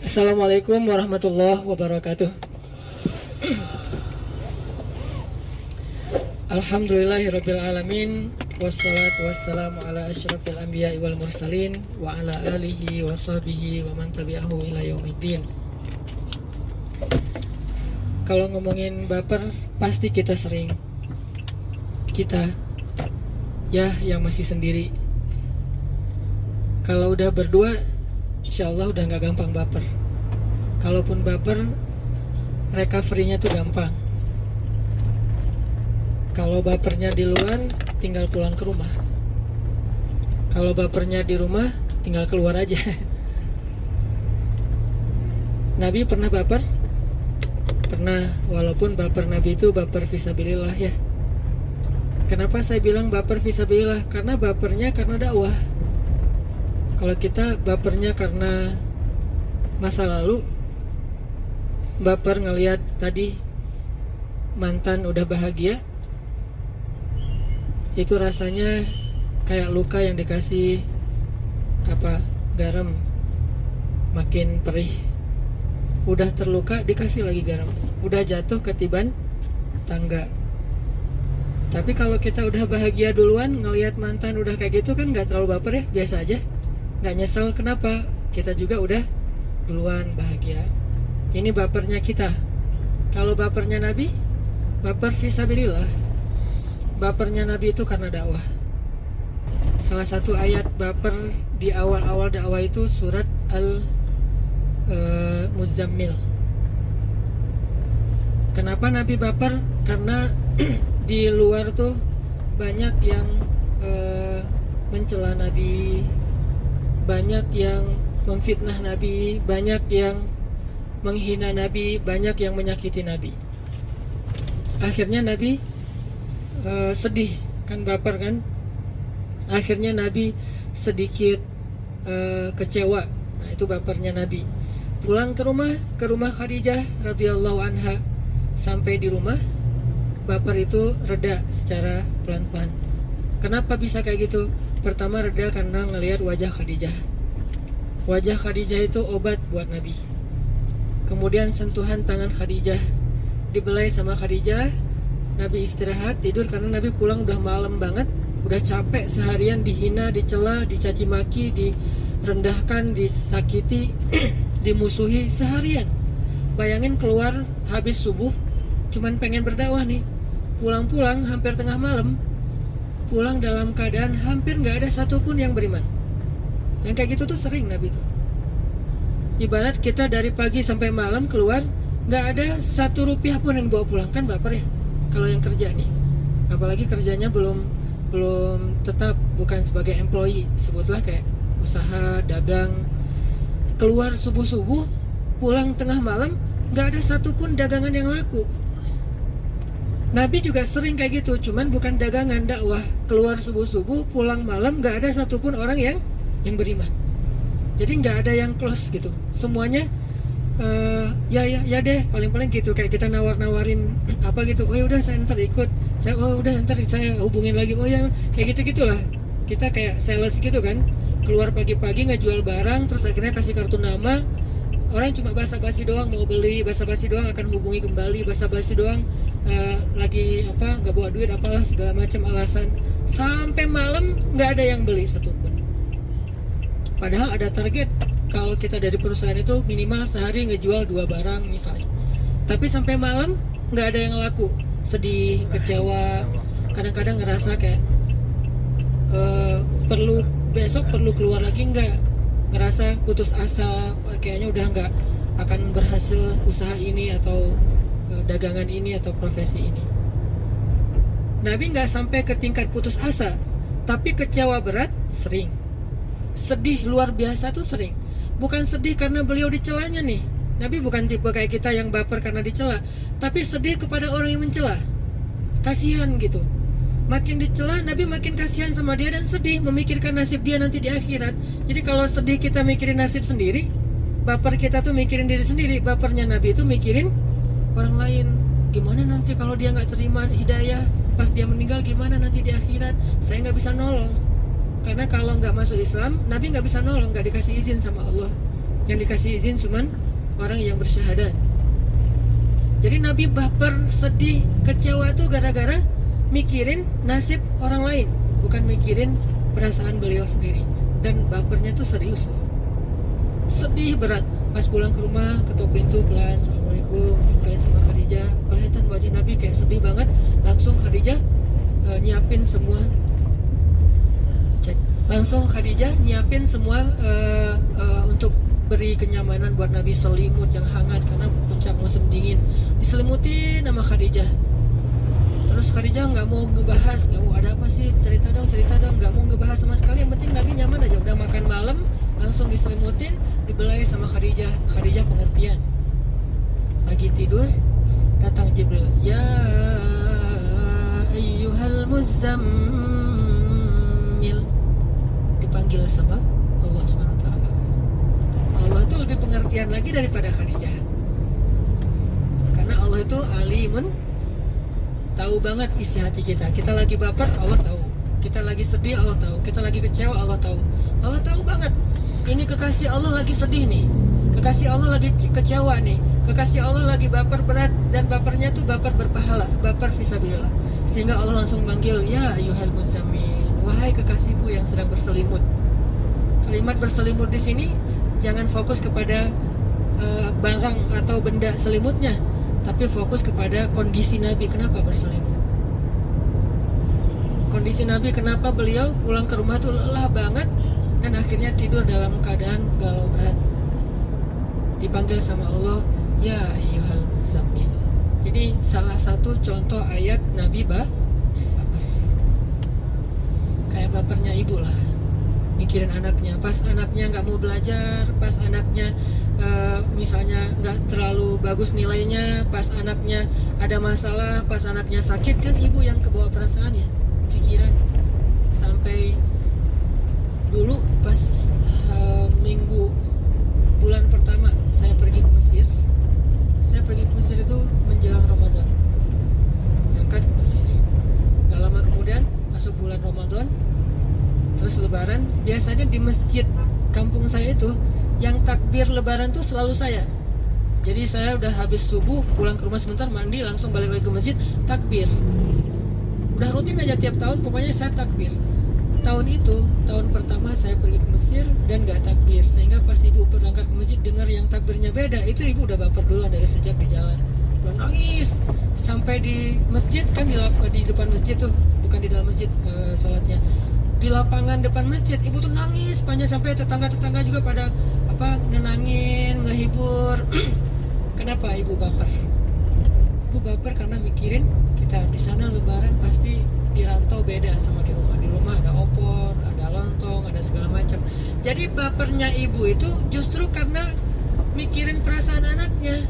Assalamualaikum warahmatullahi wabarakatuh. Alhamdulillahirabbil alamin, wassalatu wassalamu ala asyrafil anbiya'i wal mursalin wa ala alihi wa sahbihi wa man tabi'ahu ila yaumiddin. Kalau ngomongin baper, pasti kita sering. Kita ya yang masih sendiri. Kalau udah berdua, insya Allah udah nggak gampang baper. Kalaupun baper, recovery-nya tuh gampang. Kalau bapernya di luar, tinggal pulang ke rumah. Kalau bapernya di rumah, tinggal keluar aja. Nabi pernah baper? Pernah, walaupun baper Nabi itu baper fisabilillah ya. Kenapa saya bilang baper fisabilillah? Karena bapernya karena dakwah. Kalau kita bapernya karena masa lalu, baper ngelihat tadi mantan udah bahagia, itu rasanya kayak luka yang dikasih garam, makin perih. Udah terluka dikasih lagi garam, udah jatuh ketiban tangga. Tapi kalau kita udah bahagia duluan, ngelihat mantan udah kayak gitu kan nggak terlalu baper ya, biasa aja, nggak nyesel. Kenapa? Kita juga udah duluan bahagia. Ini bapernya kita. Kalau bapernya Nabi, baper fisabilillah. Bapernya Nabi itu karena dakwah. Salah satu ayat baper di awal-awal dakwah itu surat Al-Muzammil. Kenapa Nabi baper? Karena di luar tuh banyak yang mencela Nabi, banyak yang memfitnah Nabi, banyak yang menghina Nabi, banyak yang menyakiti Nabi. Akhirnya Nabi sedih, kan baper kan. Akhirnya Nabi sedikit kecewa. Nah, itu bapernya Nabi. Pulang ke rumah Khadijah radhiyallahu anha. Sampai di rumah, baper itu reda secara pelan-pelan. Kenapa bisa kayak gitu? Pertama reda karena ngelihat wajah Khadijah. Wajah Khadijah itu obat buat Nabi. Kemudian sentuhan tangan Khadijah, dibelai sama Khadijah. Nabi istirahat, tidur, karena Nabi pulang udah malam banget, udah capek seharian dihina, dicela, dicaci maki, direndahkan, disakiti, dimusuhi seharian. Bayangin keluar habis subuh, cuman pengen berdakwah nih. Pulang-pulang hampir tengah malam, pulang dalam keadaan hampir nggak ada satupun yang beriman. Yang kayak gitu tuh sering Nabi tuh. Ibarat kita dari pagi sampai malam keluar, nggak ada 1 rupiah pun yang bawa pulang, kan baper ya. Kalau yang kerja nih, apalagi kerjanya belum tetap, bukan sebagai employee, sebutlah kayak usaha, dagang, keluar subuh-subuh, pulang tengah malam, nggak ada satupun dagangan yang laku. Nabi juga sering kayak gitu, cuman bukan dagangan, dakwah. Keluar subuh-subuh, pulang malam, nggak ada satupun orang yang beriman. Jadi nggak ada yang close gitu, semuanya ya deh, paling-paling gitu. Kayak kita nawar-nawarin apa gitu, oh ya udah saya ntar ikut, oh udah ntar saya hubungin lagi, oh ya kayak gitu-gitulah. Kita kayak sales gitu kan, keluar pagi-pagi ngejual barang, terus akhirnya kasih kartu nama. Orang cuma basa-basi doang mau beli, basa-basi doang akan hubungi kembali, basa-basi doang lagi nggak bawa duit, apalah segala macam alasan. Sampai malam nggak ada yang beli satupun. Padahal ada target, kalau kita dari perusahaan itu minimal sehari ngejual 2 barang misalnya. Tapi sampai malam nggak ada yang laku. Sedih, kecewa, kadang-kadang ngerasa kayak besok perlu keluar lagi nggak, ngerasa putus asa, kayaknya udah nggak akan berhasil usaha ini atau dagangan ini atau profesi ini. Nabi nggak sampai ke tingkat putus asa, tapi kecewa berat sering. Sedih luar biasa tuh sering. Bukan sedih karena beliau dicelanya nih. Nabi bukan tipe kayak kita yang baper karena dicela, tapi sedih kepada orang yang mencela. Kasihan gitu. Makin dicela, Nabi makin kasihan sama dia dan sedih, memikirkan nasib dia nanti di akhirat. Jadi kalau sedih kita mikirin nasib sendiri, baper kita tuh mikirin diri sendiri. Bapernya Nabi itu mikirin orang lain. Gimana nanti kalau dia nggak terima hidayah, pas dia meninggal gimana nanti di akhirat? Saya nggak bisa nolong. Karena kalau nggak masuk Islam, Nabi nggak bisa nolong, nggak dikasih izin sama Allah. Yang dikasih izin cuman orang yang bersyahadat. Jadi Nabi baper, sedih, kecewa tuh gara-gara mikirin nasib orang lain, bukan mikirin perasaan beliau sendiri. Dan bapernya tuh serius loh. Sedih berat. Pas pulang ke rumah, ketuk pintu pelan, Assalamualaikum, dibukain sama Khadijah. Kelihatan wajah Nabi kayak sedih banget. Langsung Khadijah nyiapin semua. Langsung Khadijah nyiapin semua untuk beri kenyamanan buat Nabi, selimut yang hangat karena puncak musim dingin. Diselimutin sama Khadijah. Terus Khadijah nggak mau ngebahas, nggak mau ada apa sih, cerita dong, nggak mau ngebahas sama sekali. Yang penting Nabi nyaman aja. Udah makan malam, langsung diselimutin, dibelai sama Khadijah. Khadijah pengertian. Lagi tidur, datang Jibril. Ya ayyuhal muzammil. Dipanggil sama Allah SWT. Allah itu lebih pengertian lagi daripada Khadijah. Karena Allah itu alimun, tahu banget isi hati kita. Kita lagi baper, Allah tahu. Kita lagi sedih, Allah tahu. Kita lagi kecewa, Allah tahu. Allah tahu banget. Ini kekasih Allah lagi sedih nih. Kekasih Allah lagi kecewa nih. Kekasih Allah lagi baper berat, dan bapernya tuh baper berpahala, baper fisabilillah. Sehingga Allah langsung manggil, ya ayyuhal muzammil, wahai kekasihku yang sedang berselimut. Kalimat berselimut di sini jangan fokus kepada barang atau benda selimutnya, tapi fokus kepada kondisi Nabi. Kenapa berselimut? Kondisi Nabi, kenapa beliau pulang ke rumah tuh lelah banget dan akhirnya tidur dalam keadaan galau berat. Dipanggil sama Allah, ya ayyuhal muzammil. Jadi salah satu contoh ayat Nabi baper. Kayak bapernya ibu lah, mikirin anaknya. Pas anaknya nggak mau belajar, pas anaknya misalnya nggak terlalu bagus nilainya, pas anaknya ada masalah, pas anaknya sakit, kan ibu yang kebawa perasaan ya, pikiran. Sampai dulu pas minggu bulan pertama saya pergi ke Mesir. Saya pergi ke Mesir itu menjelang Ramadan, berangkat ke Mesir. Gak lama kemudian masuk bulan Ramadan, terus Lebaran. Biasanya di masjid kampung saya itu yang takbir Lebaran tuh selalu saya. Jadi saya udah habis subuh, pulang ke rumah sebentar, mandi, langsung balik lagi ke masjid, takbir. Udah rutin aja tiap tahun, pokoknya saya takbir. Tahun itu, tahun pertama saya pergi ke Mesir dan gak takbir. Sehingga pas ibu berangkat ke masjid dengar yang takbirnya beda, itu ibu udah baper duluan dari sejak di jalan. Udah nangis. Sampai di masjid, kan di depan masjid tuh, bukan di dalam masjid sholatnya. Di lapangan depan masjid, ibu tuh nangis panjang, sampai tetangga-tetangga juga pada nenangin, ngehibur. Kenapa ibu baper? Ibu baper karena mikirin kita di sana Lebaran pasti di rantau beda sama di rumah. Di rumah ada opor, ada lontong, ada segala macam. Jadi bapernya ibu itu justru karena mikirin perasaan anaknya,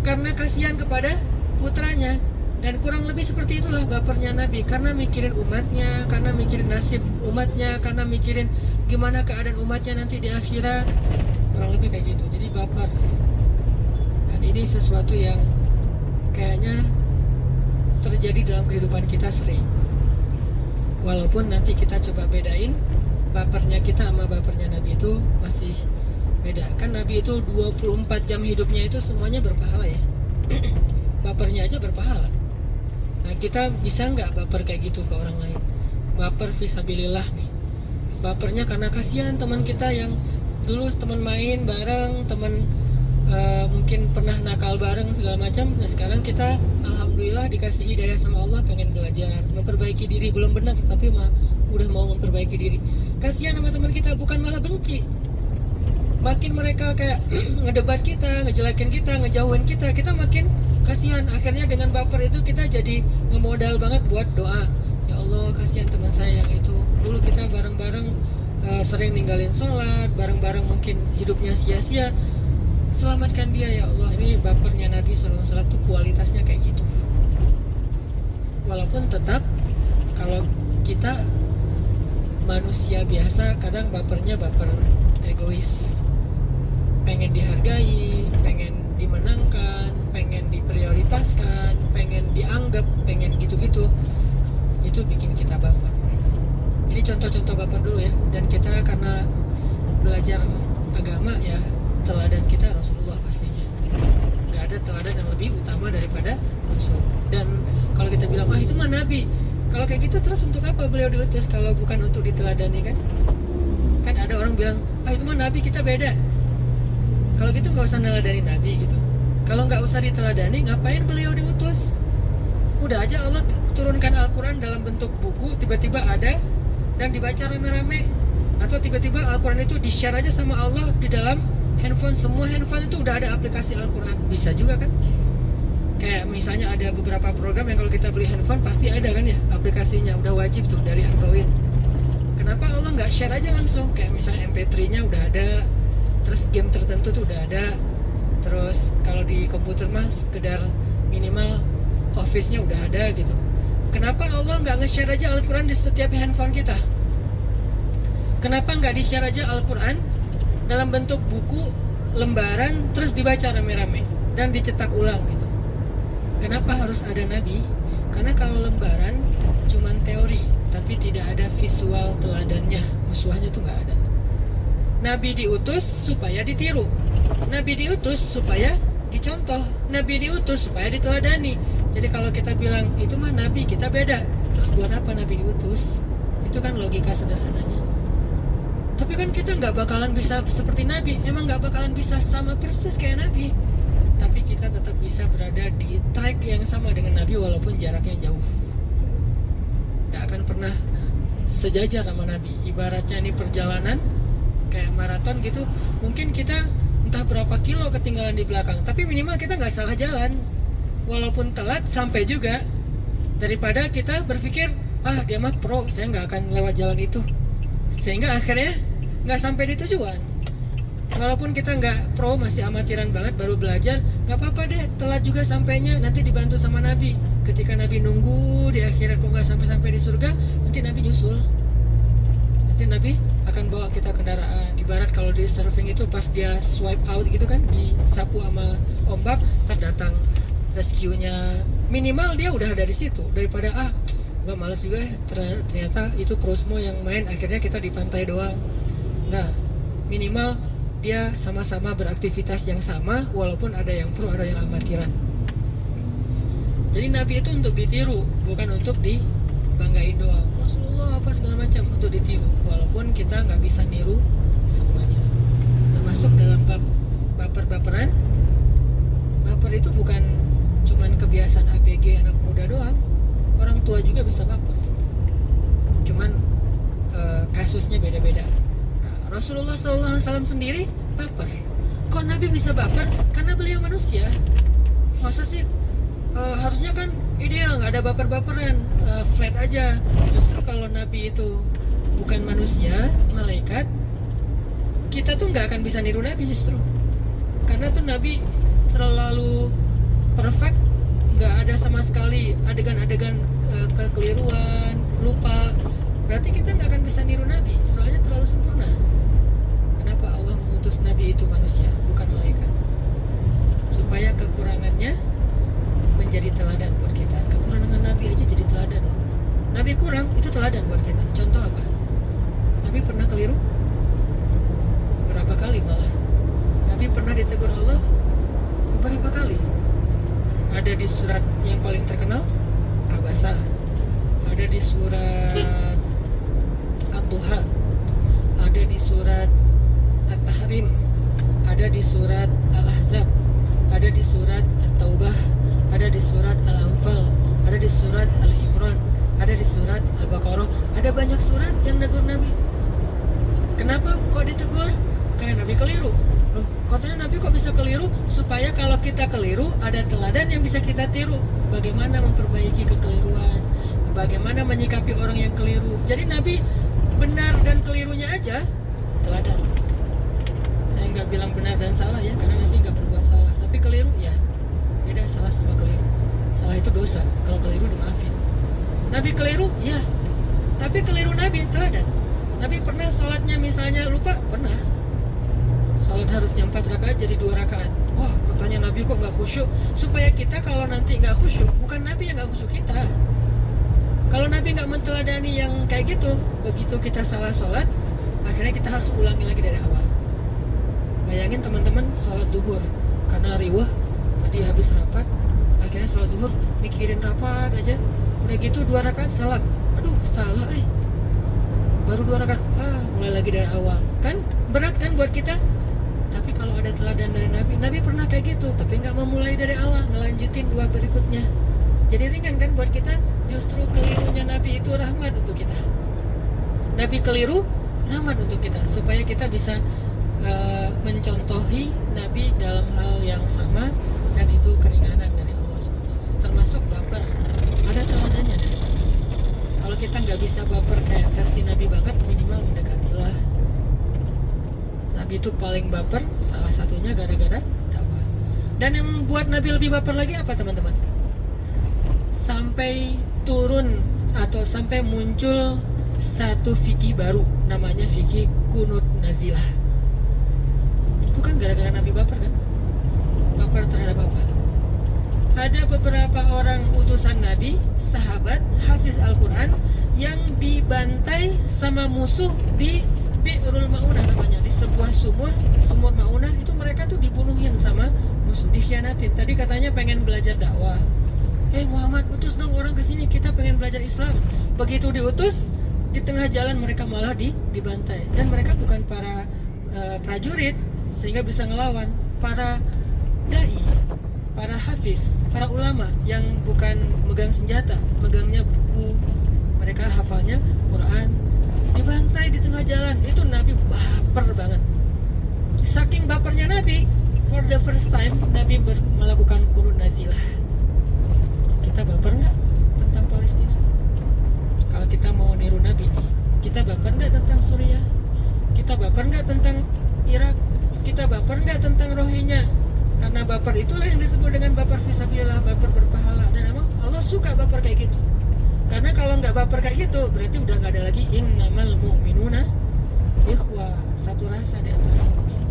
karena kasihan kepada putranya. Dan kurang lebih seperti itulah bapernya Nabi, karena mikirin umatnya, karena mikirin nasib umatnya, karena mikirin gimana keadaan umatnya nanti di akhirat. Kurang lebih kayak gitu. Jadi baper. Dan ini sesuatu yang kayaknya terjadi dalam kehidupan kita sering. Walaupun nanti kita coba bedain, bapernya kita sama bapernya Nabi itu masih beda. Kan Nabi itu 24 jam hidupnya itu semuanya berpahala ya. Bapernya aja berpahala. Nah, kita bisa nggak baper kayak gitu ke orang lain? Baper fisabilillah nih. Bapernya karena kasihan teman kita yang dulu teman main bareng, teman mungkin pernah nakal bareng segala macam. Nah, sekarang kita alhamdulillah dikasih hidayah sama Allah, pengen belajar, memperbaiki diri. Belum benar tapi udah mau memperbaiki diri. Kasihan sama teman kita, bukan malah benci. Makin mereka kayak ngedebat kita, ngejelekin kita, ngejauhin kita, kita makin kasihan. Akhirnya dengan baper itu kita jadi ngemodal banget buat doa. Ya Allah, kasihan teman saya yang itu. Dulu kita bareng-bareng sering ninggalin sholat, bareng-bareng mungkin hidupnya sia-sia. Selamatkan dia ya Allah. Ini bapernya Nabi SAW tuh kualitasnya kayak gitu. Walaupun tetap kalau kita manusia biasa kadang bapernya baper egois. Pengen dihargai, pengen dimenangkan, pengen diprioritaskan, pengen dianggap, pengen gitu-gitu. Itu bikin kita baper. Ini contoh-contoh baper dulu ya. Dan kita karena belajar agama ya, teladan kita Rasulullah pastinya. Nggak ada teladan yang lebih utama daripada Rasul. Dan kalau kita bilang, itu mah Nabi. Kalau kayak gitu terus untuk apa beliau diutus kalau bukan untuk diteladani kan? Kan ada orang bilang, itu mah Nabi, kita beda. Kalau gitu nggak usah neladani Nabi gitu. Kalau nggak usah diteladani, ngapain beliau diutus? Udah aja Allah turunkan Al-Quran dalam bentuk buku, tiba-tiba ada dan dibaca rame-rame. Atau tiba-tiba Al-Quran itu di-share aja sama Allah di dalam handphone. Semua handphone itu udah ada aplikasi Al-Quran. Bisa juga kan? Kayak misalnya ada beberapa program yang kalau kita beli handphone pasti ada kan ya aplikasinya. Udah wajib tuh dari Android. Kenapa Allah nggak share aja langsung? Kayak misalnya MP3-nya udah ada, terus game tertentu tuh udah ada. Terus kalau di komputer mah sekedar minimal Office-nya udah ada gitu. Kenapa Allah nggak nge-share aja Al-Quran di setiap handphone kita? Kenapa nggak di-share aja Al-Quran dalam bentuk buku, lembaran, terus dibaca rame-rame dan dicetak ulang gitu? Kenapa harus ada Nabi? Karena kalau lembaran cuman teori, tapi tidak ada visual teladannya, uswahnya tuh nggak ada. Nabi diutus supaya ditiru, Nabi diutus supaya dicontoh, Nabi diutus supaya diteladani. Jadi kalau kita bilang itu mah Nabi, kita beda. Terus buat apa Nabi diutus? Itu kan logika sederhananya. Tapi kan kita nggak bakalan bisa seperti Nabi. Emang nggak bakalan bisa sama persis kayak Nabi. Tapi kita tetap bisa berada di track yang sama dengan Nabi walaupun jaraknya jauh. Nggak akan pernah sejajar sama Nabi. Ibaratnya ini perjalanan kayak maraton gitu. Mungkin kita entah berapa kilo ketinggalan di belakang, tapi minimal kita nggak salah jalan. Walaupun telat sampai juga, daripada kita berpikir dia mah pro, saya nggak akan lewat jalan itu, sehingga akhirnya nggak sampai di tujuan. Walaupun kita nggak pro, masih amatiran banget, baru belajar, nggak apa-apa deh, telat juga sampainya, nanti dibantu sama Nabi. Ketika Nabi nunggu di akhirat kok nggak sampai di surga, nanti Nabi nyusul. Nanti Nabi akan bawa kita kendaraan. Ibarat kalau di surfing itu pas dia swipe out gitu kan, disapu sama ombak, terdatang rescue-nya. Minimal dia udah ada di situ, daripada gak males juga ya, ternyata itu Prosmo yang main, akhirnya kita di pantai doang. Nah, minimal dia sama-sama beraktivitas yang sama, walaupun ada yang pro, ada yang amatiran. Jadi Nabi itu untuk ditiru, bukan untuk dibanggain doang. Rasulullah apa segala macam, untuk ditiru. Walaupun kita nggak bisa niru semuanya. Termasuk dalam bab baper-baperan. Baper itu bukan cuman kebiasaan ABG anak muda doang, orang tua juga bisa baper. Cuman kasusnya beda-beda. Nah, Rasulullah SAW sendiri baper. Kok Nabi bisa baper? Karena beliau manusia. Masa sih harusnya kan ideal, nggak ada baper-baperan, flat aja. Justru kalau Nabi itu bukan manusia, malaikat, kita tuh nggak akan bisa niru Nabi justru. Karena tuh Nabi terlalu perfect, nggak ada sama sekali adegan-adegan kekeliruan, lupa. Berarti kita nggak akan bisa niru Nabi, soalnya terlalu sempurna. Kenapa Allah mengutus Nabi itu manusia, bukan malaikat? Supaya kekurangannya menjadi teladan buat kita. Kekurangan Nabi aja jadi teladan. Nabi kurang, itu teladan buat kita. Contoh apa? Nabi pernah keliru? Berapa kali malah? Nabi pernah ditegur Allah? Berapa kali? Ada di surat yang paling terkenal, Abasa. Ada di surat At-Tuha. Ada di surat At-Tahrim. Ada di surat Al-Ahzab. Ada di surat At-Taubah. Ada di surat Al-Anfal. Ada di surat Al-Imran. Ada di surat Al-Baqarah. Ada banyak surat yang negur Nabi. Kenapa kok ditegur? Karena Nabi keliru. Loh, katanya Nabi kok bisa keliru? Supaya kalau kita keliru, ada teladan yang bisa kita tiru. Bagaimana memperbaiki kekeliruan, bagaimana menyikapi orang yang keliru. Jadi Nabi benar dan kelirunya aja teladan. Saya nggak bilang benar dan salah ya, karena Nabi nggak berbuat salah. Tapi keliru ya, beda salah sama keliru. Salah itu dosa, kalau keliru dimaafin. Nabi keliru, ya. Tapi keliru Nabi teladan. Nabi pernah sholatnya misalnya lupa, pernah. Sholat harusnya 4 rakaat jadi 2 rakaat. Wah, katanya Nabi kok nggak khusyuk. Supaya kita kalau nanti nggak khusyuk, bukan Nabi yang nggak khusyuk kita. Kalau Nabi nggak menteladani yang kayak gitu, begitu kita salah sholat, akhirnya kita harus ulangi lagi dari awal. Bayangin teman-teman sholat duhur, karena riwah tadi habis rapat, akhirnya sholat duhur mikirin rapat aja, udah gitu 2 rakaat salam, aduh salah baru 2 rakaat, mulai lagi dari awal, kan berat kan buat kita. Tapi kalau ada teladan dari Nabi pernah kayak gitu, tapi nggak memulai dari awal, ngelanjutin 2 berikutnya. Jadi ringan kan buat kita. Justru kelirunya Nabi itu rahmat untuk kita. Nabi keliru, rahmat untuk kita, supaya kita bisa mencontohi Nabi dalam hal yang sama, dan itu keringanan dari Allah SWT. Termasuk baper, ada teladannya dari Nabi. Kalau kita nggak bisa baper kayak versi Nabi banget, minimal mendekatilah. Nabi itu paling baper, salah satunya gara-gara dakwah. Dan yang membuat Nabi lebih baper lagi apa teman-teman? Sampai turun atau sampai muncul satu fikih baru, namanya fikih kunut nazilah. Itu kan gara-gara Nabi baper kan? Baper terhadap apa? Ada beberapa orang utusan Nabi, sahabat, hafiz Al-Quran, yang dibantai sama musuh di Bi'rul Ma'unah namanya, di sebuah sumur Ma'unah. Itu mereka tuh dibunuhin sama musuh, dikhianatin. Tadi katanya pengen belajar dakwah, Muhammad utus dong orang kesini, kita pengen belajar Islam. Begitu diutus, di tengah jalan mereka malah dibantai. Dan mereka bukan para prajurit sehingga bisa ngelawan, para dai, para hafiz, para ulama yang bukan megang senjata, megangnya buku, mereka hafalnya Quran, dibantai di tengah jalan. Itu Nabi baper banget. Saking bapernya Nabi, for the first time Nabi melakukan kunut nazilah. Kita baper nggak tentang Palestina? Kalau kita mau niru Nabi, kita baper nggak tentang Suriah? Kita baper nggak tentang Irak? Kita baper nggak tentang Rohingya? Karena baper itulah yang disebut dengan baper fisabilillah, baper berpahala. Dan emang Allah suka baper kayak gitu. Karena kalau nggak baper kayak gitu, berarti udah nggak ada lagi innamal mu'minuna ikhwah, satu rasa di antara mukmin.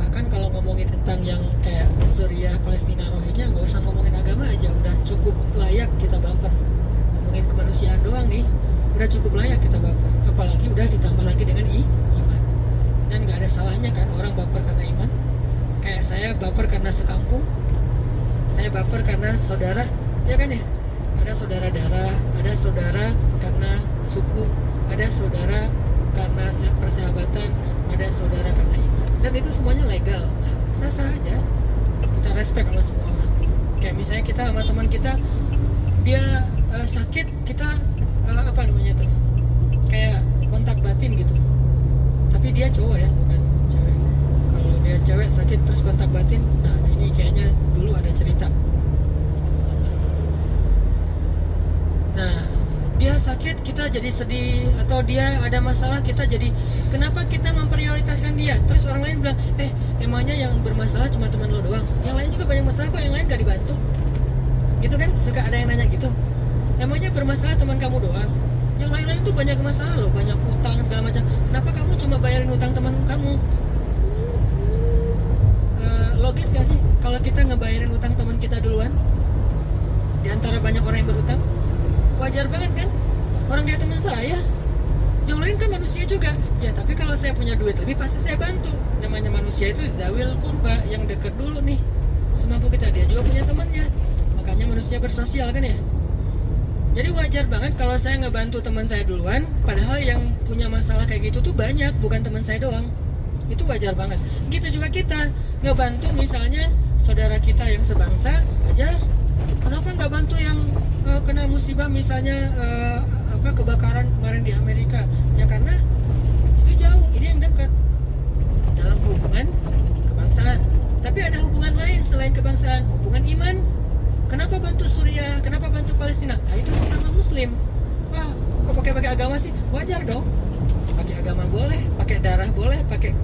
Bahkan kalau ngomongin tentang yang kayak Suriah, Palestina, Rohingya, nggak usah ngomongin agama aja, udah cukup layak kita baper. Ngomongin kemanusiaan doang nih, udah cukup layak kita baper. Apalagi udah ditambah lagi dengan iman. Dan nggak ada salahnya kan orang baper karena iman. Kayak saya baper karena sekampung, saya baper karena saudara, ya kan ya? Ada saudara darah, ada saudara karena suku, ada saudara karena persahabatan, ada saudara karena iman. Dan itu semuanya legal, sah-sah aja. Kita respect sama semua orang. Kayak misalnya kita sama teman kita, dia sakit, kita apa namanya tuh, kayak kontak batin gitu. Tapi dia cowok ya, bukan cewek. Kalau dia cewek sakit terus kontak batin, nah ini kayaknya dulu ada cerita. Nah, dia sakit, kita jadi sedih, atau dia ada masalah, kita jadi, kenapa kita memprioritaskan dia? Terus orang lain bilang, emangnya yang bermasalah cuma teman lo doang? Yang lain juga banyak masalah kok, yang lain gak dibantu. Gitu kan, suka ada yang nanya gitu. Emangnya bermasalah teman kamu doang? Yang lain-lain tuh banyak masalah loh, banyak utang segala macam. Kenapa kamu cuma bayarin utang teman kamu? Logis gak sih kalau kita ngebayarin utang teman kita duluan di antara banyak orang yang berutang? Wajar banget kan? Orang dia teman saya, yang lain kan manusia juga. Ya tapi kalau saya punya duit lebih pasti saya bantu. Namanya manusia itu dawil kurba, yang deket dulu nih. Semampu kita, dia juga punya temannya. Makanya manusia bersosial kan ya. Jadi wajar banget kalau saya ngebantu teman saya duluan, padahal yang punya masalah kayak gitu tuh banyak, bukan teman saya doang. Itu wajar banget. Gitu juga kita ngebantu misalnya saudara kita yang sebangsa, wajar. Kenapa nggak bantu yang kena musibah misalnya kebakaran kemarin di Amerika? Ya karena itu jauh, ini yang dekat dalam hubungan kebangsaan. Tapi ada hubungan lain selain kebangsaan, hubungan iman. Kenapa bantu Suriah? Kenapa bantu Palestina? Nah itu sama Muslim. Wah, kok pakai agama sih? Wajar dong. Pakai agama boleh, pakai darah boleh, pakai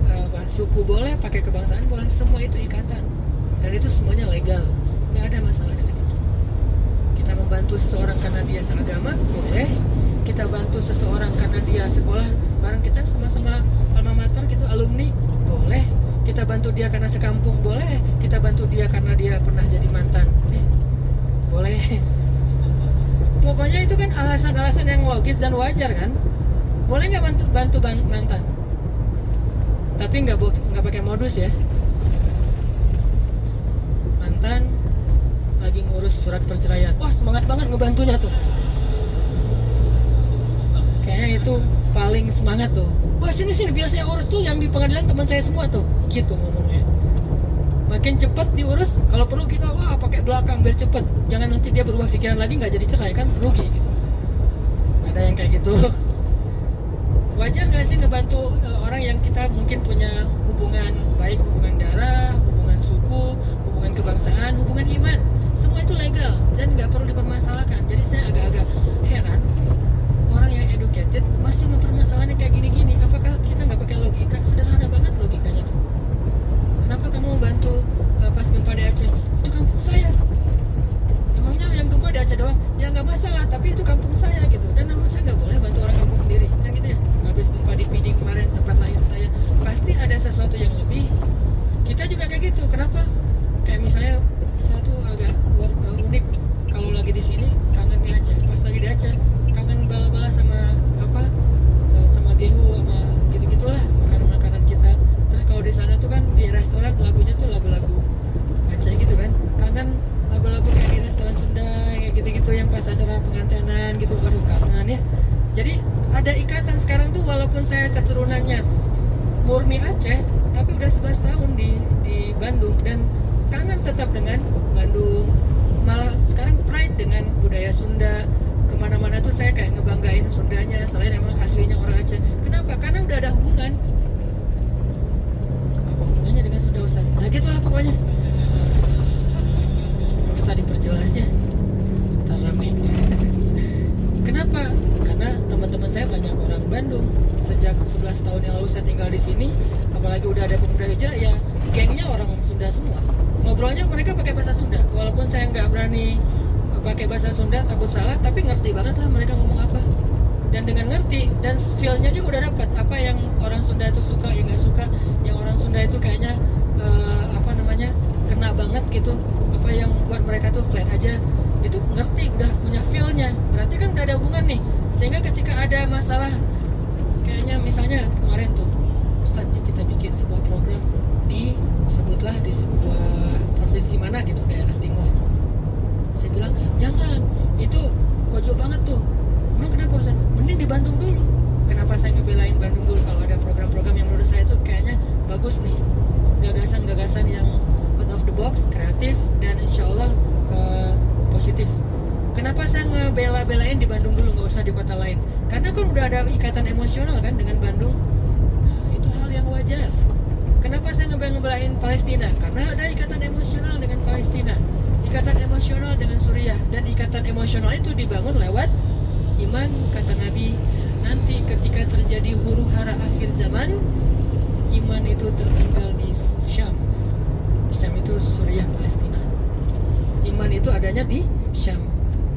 suku boleh, pakai kebangsaan boleh. Semua itu ikatan. Dan itu semuanya legal. Nggak ada masalah dengan itu. Kita membantu seseorang karena dia seagama, boleh. Kita bantu seseorang karena dia sekolah bareng kita sama-sama alma mater gitu, alumni, boleh. Kita bantu dia karena sekampung, boleh. Kita bantu dia karena dia pernah jadi mantan, boleh. Pokoknya itu kan alasan-alasan yang logis dan wajar kan. Boleh nggak bantu mantan? Tapi Tapi nggak pakai modus ya. Mantan lagi ngurus surat perceraian, wah semangat banget ngebantunya tuh. Kayaknya itu paling semangat tuh. Wah sini biar saya urus tuh, yang di pengadilan teman saya semua tuh, gitu ngomongnya. Makin cepat diurus, kalau perlu kita pakai belakang biar cepet. Jangan nanti dia berubah pikiran lagi, nggak jadi cerai kan, rugi gitu. Ada yang kayak gitu. Wajar nggak sih ngebantu orang yang kita mungkin punya hubungan baik, hubungan darah, hubungan suku, hubungan kebangsaan, hubungan iman, semua itu legal dan nggak perlu dipermasalahkan. Jadi saya agak-agak heran orang yang educated masih mempermasalahkan kayak gini-gini. Apakah kita nggak pakai logika? Sederhana banget logikanya tuh. Kenapa kamu bantu pas gempa di Aceh? Itu kampung saya. Emangnya yang gempa di Aceh doang? Ya nggak masalah, tapi itu kampung saya gitu. Dan nama saya nggak boleh bantu orang kampung sendiri, kan gitu ya. Habis gempa di Pidi kemarin, tempat lahir saya, pasti ada sesuatu yang lebih. Kita juga kayak gitu. Kenapa? Kayak misalnya satu agak unik, kalau lagi di sini kangen mie Aceh, pas lagi di Aceh kangen bala-bala sama sama gehu, sama gitu-gitulah makanan-makanan kita. Terus kalau di sana tuh kan di restoran lagunya tuh lagu-lagu Aceh gitu kan, kangen lagu-lagu kayak di restoran Sunda kayak gitu-gitu yang pas acara pengantinan gitu. Aduh kangen ya. Jadi ada ikatan sekarang tuh, walaupun saya keturunannya murni Aceh, tapi udah 11 tahun di Bandung dan kangen tetap dengan Bandung. Malah sekarang pride dengan budaya Sunda. Kemana-mana tuh saya kayak ngebanggain Sundanya, selain emang aslinya orang Aceh. Kenapa? Karena udah ada hubungan. Apa hubungannya dengan Sunda Ustaz? Nah gitulah pokoknya. Bisa diperjelas ya. Ntar rame. Kenapa? Karena teman-teman saya banyak orang Bandung. Sejak 11 tahun yang lalu saya tinggal di sini, apalagi udah ada pemuda hijrah, ya gengnya orang Sunda semua. Ngobrolnya mereka pakai bahasa Sunda, walaupun saya nggak berani pakai bahasa Sunda, takut salah, tapi ngerti banget lah mereka ngomong apa. Dan dengan ngerti, dan feel-nya juga udah dapat apa yang orang Sunda itu suka, yang nggak suka, yang orang Sunda itu kayaknya kena banget gitu, apa yang buat mereka tuh flat aja, itu ngerti, udah punya feel-nya. Berarti kan udah ada hubungan nih, sehingga ketika ada masalah, kayaknya misalnya kemarin tuh Ustaz, kita bikin sebuah program sebutlah di sebuah provinsi mana gitu, daerah timur. Saya bilang jangan, itu kojo banget tuh. Emang kenapa Ustaz? Mending di Bandung dulu. Kenapa saya ngebelain Bandung dulu? Kalau ada program-program yang menurut saya tuh kayaknya bagus nih, gagasan-gagasan yang out of the box, kreatif, dan insya Allah positif. Kenapa saya ngebela-belain di Bandung dulu, nggak usah di kota lain? Karena kan udah ada ikatan emosional kan dengan Bandung. Nah, itu hal yang wajar. Kenapa saya ngebelain Palestina? Karena ada ikatan emosional dengan Palestina, ikatan emosional dengan Suriah, dan ikatan emosional itu dibangun lewat iman. Kata Nabi, nanti ketika terjadi huru hara akhir zaman, iman itu tertinggal di Syam. Syam itu Suriah, Palestina. Iman itu adanya di Syam.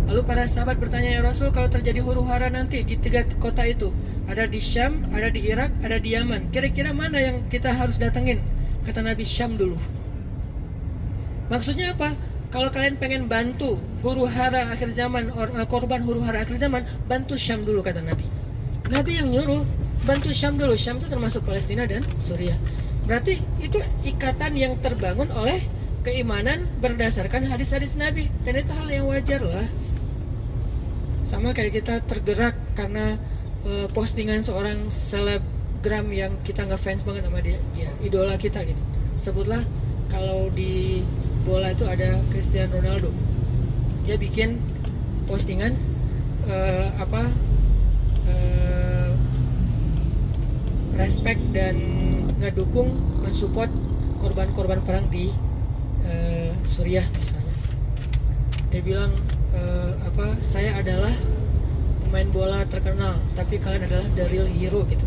Lalu para sahabat bertanya, ya Rasul, kalau terjadi huru hara nanti di 3 kota itu, ada di Syam, ada di Irak, ada di Yaman, kira-kira mana yang kita harus datengin? Kata Nabi, Syam dulu. Maksudnya apa? Kalau kalian pengen bantu huru hara akhir zaman, korban huru hara akhir zaman, bantu Syam dulu, kata Nabi. Nabi yang nyuruh bantu Syam dulu. Syam itu termasuk Palestina dan Suriah. Berarti itu ikatan yang terbangun oleh keimanan berdasarkan hadis-hadis Nabi, dan itu hal yang wajar lah. Sama kayak kita tergerak karena postingan seorang selebgram yang kita ngefans banget sama dia, idola kita gitu. Sebutlah kalau di bola itu ada Cristiano Ronaldo, dia bikin postingan respect dan ngedukung, mensupport korban-korban perang di Suriah misalnya. Dia bilang saya adalah pemain bola terkenal, tapi kalian adalah the real hero gitu.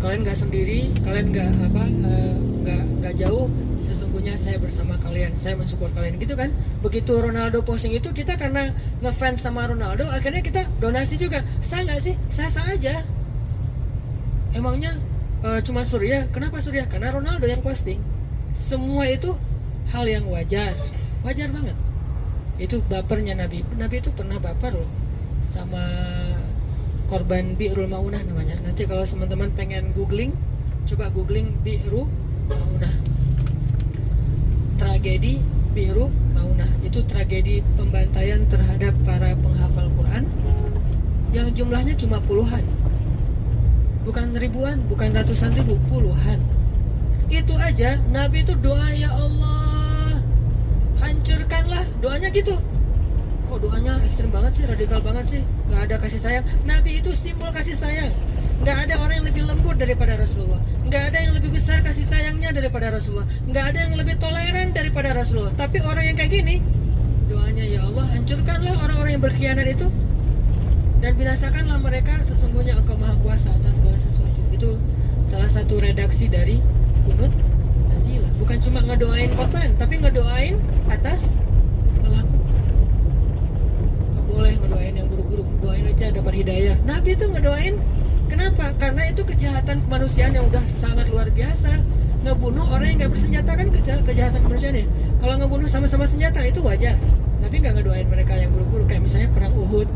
Kalian nggak sendiri, kalian nggak jauh. Sesungguhnya saya bersama kalian, saya mensupport kalian gitu kan. Begitu Ronaldo posting itu, kita karena ngefans sama Ronaldo, akhirnya kita donasi juga. Sah nggak sih? Sah-sah aja. Emangnya cuma Suriah? Kenapa Suriah? Karena Ronaldo yang posting. Semua itu hal yang wajar banget. Itu bapernya Nabi. Nabi itu pernah baper loh sama korban Bi'rul Maunah namanya. Nanti kalau teman-teman pengen googling, Coba googling Bi'ru Maunah. Tragedi Bi'ru Maunah itu tragedi pembantaian terhadap para penghafal Quran yang jumlahnya cuma puluhan, bukan ribuan, bukan ratusan ribu, puluhan. Itu aja Nabi itu doa, ya Allah hancurkanlah, doanya gitu. Kok doanya ekstrem banget sih, radikal banget sih, nggak ada kasih sayang. Nabi itu simbol kasih sayang. Nggak ada orang yang lebih lembut daripada Rasulullah, nggak ada yang lebih besar kasih sayangnya daripada Rasulullah, nggak ada yang lebih toleran daripada Rasulullah. Tapi orang yang kayak gini doanya, ya Allah hancurkanlah orang-orang yang berkhianat itu dan binasakanlah mereka, sesungguhnya Engkau maha kuasa atas segala sesuatu. Itu salah satu redaksi dari kunut nazilah. Bukan cuma ngedoain korban, tapi ngedoain atas pelaku. Gak boleh ngedoain yang buruk-buruk, doain aja dapat hidayah. Nabi itu ngedoain, kenapa? Karena itu kejahatan kemanusiaan yang udah sangat luar biasa. Ngebunuh orang yang gak bersenjata kan kejahatan kemanusiaan ya. Kalau ngebunuh sama-sama senjata itu wajar, tapi gak ngedoain mereka yang buruk-buruk. Kayak misalnya perang Uhud,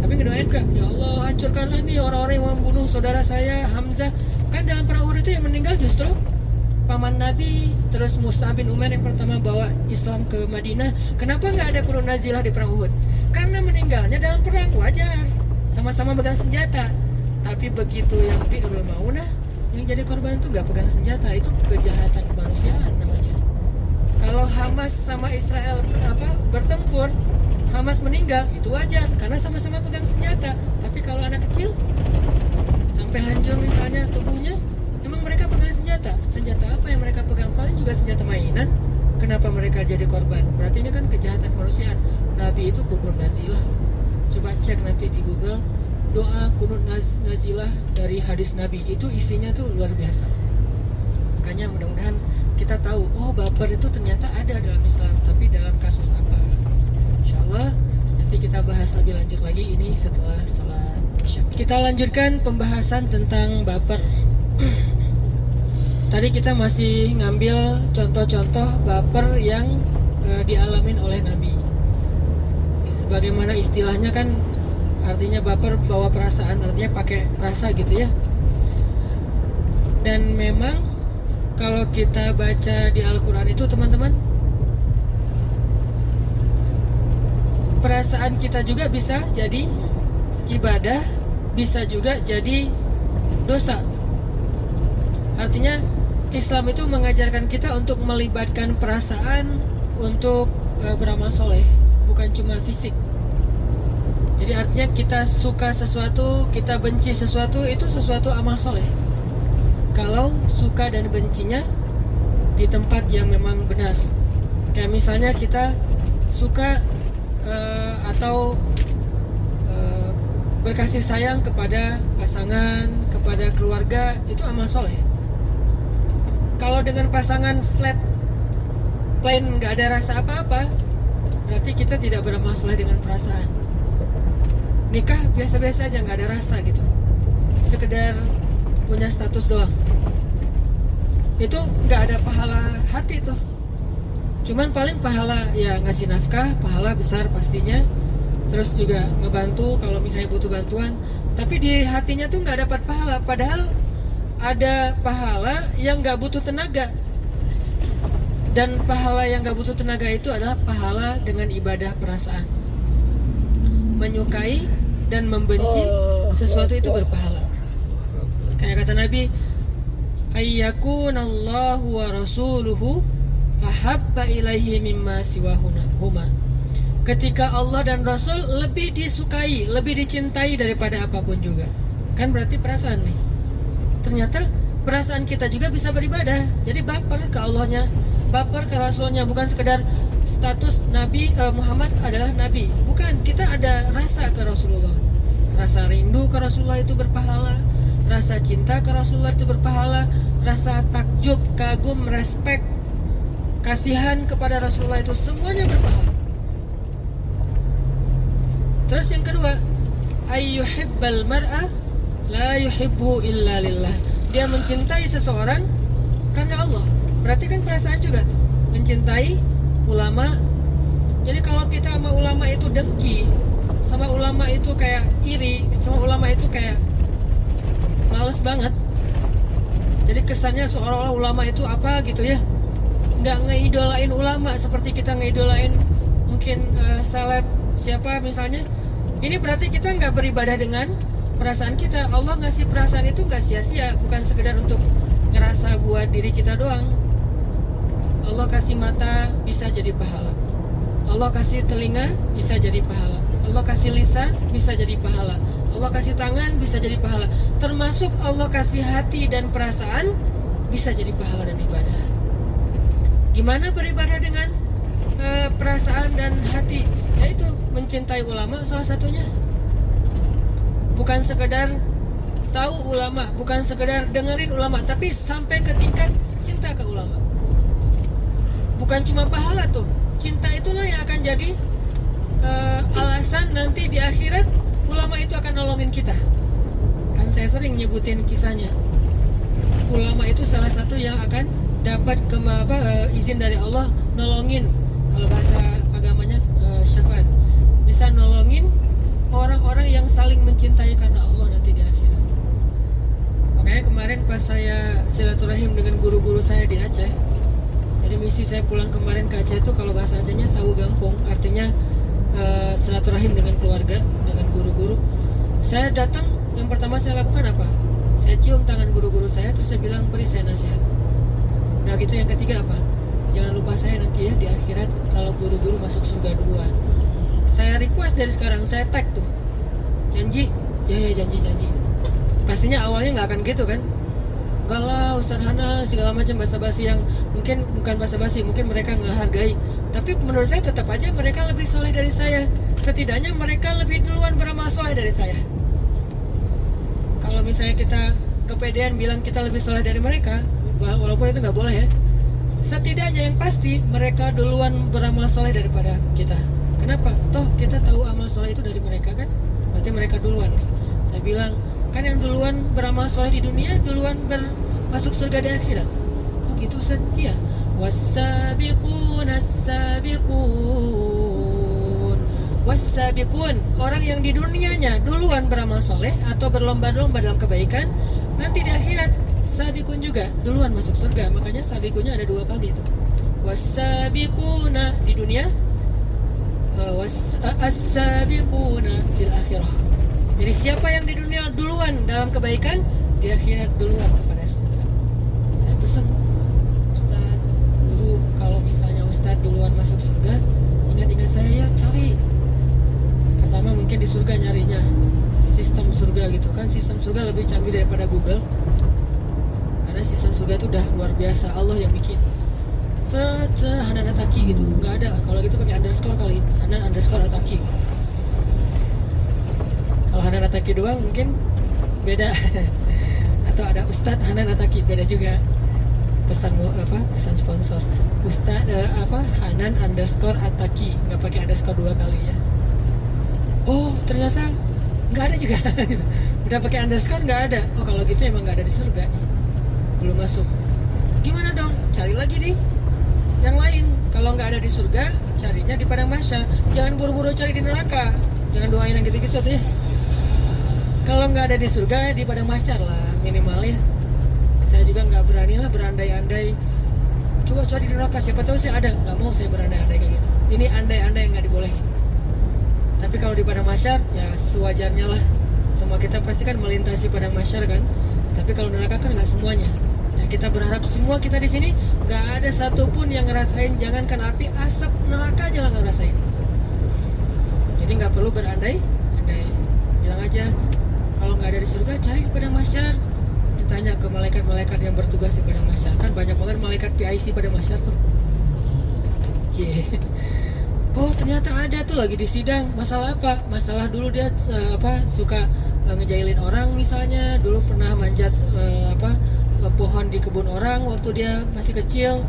tapi ngedoain kan, ya Allah hancurkanlah nih orang-orang yang membunuh saudara saya Hamzah. Kan dalam perang Uhud itu yang meninggal justru paman Nabi, terus Mus'ab bin Umair yang pertama bawa Islam ke Madinah. Kenapa nggak ada kurun nazilah di perang Uhud? Karena meninggalnya dalam perang, wajar, sama-sama pegang senjata. Tapi begitu yang Bi'rul Maunah, yang jadi korban itu nggak pegang senjata, itu kejahatan kemanusiaan namanya. Kalau Hamas sama Israel bertempur, Hamas meninggal, itu wajar karena sama-sama pegang senjata. Tapi kalau anak kecil sampai hancur misalnya tubuhnya, emang mereka pegang senjata? Senjata apa yang mereka pegang? Paling juga senjata mainan. Kenapa mereka jadi korban? Berarti ini kan kejahatan kemanusiaan. Nabi itu kunut nazilah. Coba cek nanti di Google, doa kunut nazilah dari hadis Nabi, itu isinya tuh luar biasa. Makanya mudah-mudahan kita tahu, oh baper itu ternyata ada dalam Islam, tapi dalam kasus apa? Insyaallah nanti kita bahas lebih lanjut lagi ini setelah sholat Isya. Kita lanjutkan pembahasan tentang baper. Tadi kita masih ngambil contoh-contoh baper yang dialamin oleh Nabi. Sebagaimana istilahnya kan, artinya baper bawa perasaan, artinya pakai rasa gitu ya. Dan memang kalau kita baca di Al-Quran itu teman-teman, perasaan kita juga bisa jadi ibadah, bisa juga jadi dosa. Artinya Islam itu mengajarkan kita untuk melibatkan perasaan untuk beramal soleh, bukan cuma fisik. Jadi artinya kita suka sesuatu, kita benci sesuatu, itu sesuatu amal soleh. Kalau suka dan bencinya di tempat yang memang benar. Kayak misalnya kita suka atau berkasih sayang kepada pasangan, kepada keluarga, itu amal soleh. Kalau dengan pasangan flat, plain, nggak ada rasa apa-apa, berarti kita tidak beramal soleh dengan perasaan. Nikah biasa-biasa aja, nggak ada rasa gitu, sekedar punya status doang, itu nggak ada pahala hati tuh. Cuman paling pahala ya ngasih nafkah, pahala besar pastinya. Terus juga ngebantu kalau misalnya butuh bantuan. Tapi di hatinya tuh nggak dapat pahala. Padahal ada pahala yang nggak butuh tenaga. Dan pahala yang nggak butuh tenaga itu adalah pahala dengan ibadah perasaan. Menyukai dan membenci sesuatu itu berpahala. Kayak kata Nabi, ayyakunallahu wa rasuluhu ahabba ilaihi mimma siwahuma. Ketika Allah dan Rasul lebih disukai, lebih dicintai daripada apapun juga. Kan berarti perasaan nih. Ternyata perasaan kita juga bisa beribadah. Jadi baper ke Allahnya, baper ke Rasulnya, bukan sekedar status Nabi Muhammad adalah Nabi. Bukan, kita ada rasa ke Rasulullah. Rasa rindu ke Rasulullah itu berpahala. Rasa cinta ke Rasulullah itu berpahala. Rasa takjub, kagum, respek, kasihan kepada Rasulullah itu semuanya berpahala. Terus yang kedua, ayyuhibbal mar'a la yuhibbu illa lillah. Dia mencintai seseorang karena Allah. Berarti kan perasaan juga tuh. Mencintai ulama. Jadi kalau kita sama ulama itu dengki, sama ulama itu kayak iri, sama ulama itu kayak males banget, Jadi kesannya seolah-olah ulama itu apa gitu ya, nggak ngeidolain ulama seperti kita ngeidolain mungkin seleb siapa misalnya. Ini berarti kita nggak beribadah dengan perasaan kita. Allah ngasih perasaan itu nggak sia-sia, bukan sekedar untuk ngerasa buat diri kita doang. Allah kasih mata bisa jadi pahala, Allah kasih telinga bisa jadi pahala, Allah kasih lisan bisa jadi pahala, Allah kasih tangan bisa jadi pahala, termasuk Allah kasih hati dan perasaan bisa jadi pahala dan ibadah. Gimana beribadah dengan perasaan dan hati? Yaitu mencintai ulama salah satunya. Bukan sekedar tahu ulama, bukan sekedar dengerin ulama, tapi sampai ke tingkat cinta ke ulama. Bukan cuma pahala tuh, cinta itulah yang akan jadi alasan nanti di akhirat ulama itu akan nolongin kita. Kan saya sering nyebutin kisahnya, ulama itu salah satu yang akan dapat izin dari Allah nolongin, kalau bahasa agamanya syafaat, bisa nolongin orang-orang yang saling mencintai karena Allah nanti di akhirat. Makanya kemarin pas saya silaturahim dengan guru-guru saya di Aceh, jadi misi saya pulang kemarin ke Aceh itu kalau bahasa Acehnya sawu gampung, artinya silaturahim dengan keluarga, dengan guru-guru. Saya datang, yang pertama saya lakukan apa? Saya cium tangan guru-guru saya, terus saya bilang beri saya nasihat. Nah gitu. Yang ketiga apa? Jangan lupa saya nanti ya di akhirat kalau guru-guru masuk surga duluan. Saya request dari sekarang, saya tag tuh, janji? Ya janji. Pastinya awalnya nggak akan gitu kan? Enggak lah Ustaz Hana, segala macam basa-basi yang mungkin bukan basa-basi, mungkin mereka nggak hargai. Tapi menurut saya tetap aja mereka lebih soleh dari saya. Setidaknya mereka lebih duluan beramal soleh dari saya. Kalau misalnya kita kepedean bilang kita lebih soleh dari mereka, walaupun itu nggak boleh ya, setidaknya yang pasti mereka duluan beramal soleh daripada kita. Kenapa? Toh kita tahu amal soleh itu dari mereka kan? Berarti mereka duluan nih. Saya bilang, kan yang duluan beramal soleh di dunia duluan masuk surga di akhirat. Kok gitu Ustaz? Iya. Wassabiqun wassabiqun, orang yang di dunianya duluan beramal soleh atau berlomba-lomba dalam kebaikan, nanti di akhirat sabiqun juga duluan masuk surga. Makanya sabiqunnya ada 2 kali itu. Wassabiquna di dunia, as-sabiquna fil akhirah. Jadi siapa yang di dunia duluan dalam kebaikan, di akhirat duluan kepada surga. Saya pesan, Ustaz, guru, kalau misalnya Ustaz duluan masuk surga, ingat-ingat saya ya, cari. Pertama mungkin di surga nyarinya sistem surga gitu kan, sistem surga lebih canggih daripada Google. Karena sistem surga itu udah luar biasa, Allah yang bikin. Hanan Ataki gitu, nggak ada. Kalau gitu pakai underscore kali, Hanan underscore Ataki. Kalau Hanan Ataki doang mungkin beda. Atau ada Ustadz Hanan Ataki, beda juga. Pesan sponsor. Ustadz Hanan underscore Ataki, nggak pakai underscore 2 kali ya. Oh ternyata nggak ada juga. Udah pakai underscore nggak ada. Oh kalau gitu emang nggak ada di surga nih, belum masuk. Gimana dong? Cari lagi nih yang lain. Kalau nggak ada di surga, carinya di padang mahsyar. Jangan buru-buru cari di neraka. Jangan doain yang gitu-gitu tuh ya. Kalau nggak ada di surga, di padang mahsyar lah minimal ya. Saya juga nggak berani lah berandai-andai. Coba cari di neraka, siapa tahu sih ada. Nggak mau saya berandai-andai kayak gitu. Ini andai-andai yang nggak dibolehin. Tapi kalau di padang mahsyar, ya sewajarnya lah. Semua kita pasti kan melintasi padang mahsyar kan. Tapi kalau neraka kan nggak semuanya. Dan kita berharap semua kita di sini nggak ada satupun yang ngerasain, jangankan api, asap neraka aja nggak ngerasain. Jadi nggak perlu berandai-andai. Bilang aja, kalau nggak ada di surga, cari di padang mahsyar. Ditanya ke malaikat-malaikat yang bertugas di padang mahsyar. Kan banyak banget malaikat PIC pada mahsyar tuh. Oh ternyata ada tuh lagi di sidang. Masalah apa? Masalah dulu dia suka ngejailin orang misalnya. Dulu pernah manjat pohon di kebun orang waktu dia masih kecil.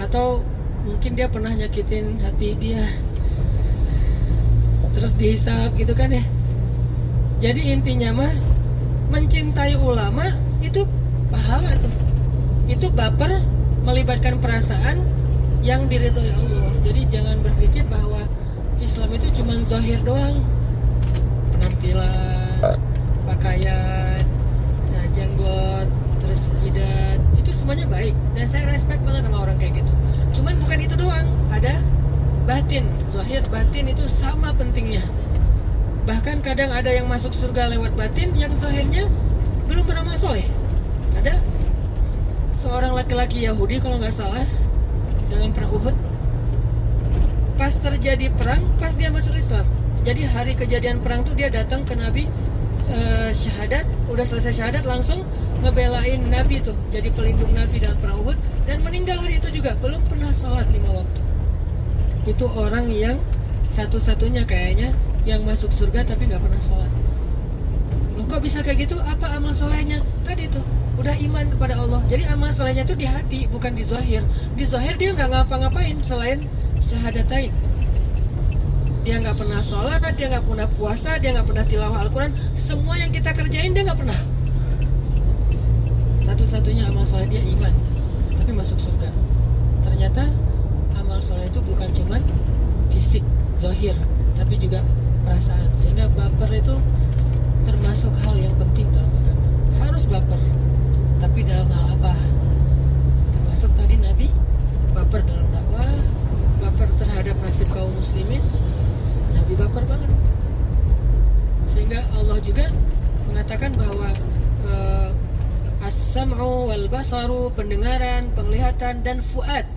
Atau mungkin dia pernah nyakitin hati dia, terus dihisap gitu kan ya. Jadi intinya mah mencintai ulama itu pahala tuh. Itu baper melibatkan perasaan yang diridhoi Allah. Jadi jangan berpikir bahwa Islam itu cuma zahir doang. Penampilan, pakaian, jenggot, terus jidat, semuanya baik dan saya respect banget sama orang kayak gitu. Cuman bukan itu doang, ada batin, zahir batin itu sama pentingnya. Bahkan kadang ada yang masuk surga lewat batin yang zahirnya belum beramal soleh. Ada seorang laki-laki Yahudi kalau nggak salah dalam perang Uhud, pas terjadi perang, pas dia masuk Islam. Jadi hari kejadian perang tuh dia datang ke Nabi, syahadat, udah selesai syahadat langsung ngebelain Nabi tuh, jadi pelindung Nabi dalam perang Uhud, dan meninggal hari itu juga, belum pernah sholat 5 waktu. Itu orang yang satu-satunya kayaknya yang masuk surga tapi nggak pernah sholat. Loh kok bisa kayak gitu? Apa amal solehnya? Tadi tuh udah iman kepada Allah. Jadi amal solehnya tuh di hati, bukan di zahir. Di zahir dia nggak ngapa-ngapain selain syahadatain. Dia nggak pernah sholat, dia nggak pernah puasa, dia nggak pernah tilawah Al-Quran. Semua yang kita kerjain dia nggak pernah. Satu-satunya amal soleh dia iman, tapi masuk surga. Ternyata amal soleh itu bukan cuman fisik, zahir, tapi juga perasaan. Sehingga baper itu termasuk hal yang penting dalam agama. Harus baper, tapi dalam hal apa? Termasuk tadi Nabi baper dalam dakwah, baper terhadap nasib kaum muslimin. Nabi baper banget. Sehingga Allah juga mengatakan bahwa as-sam'u wal basaru, pendengaran, penglihatan, dan fuad,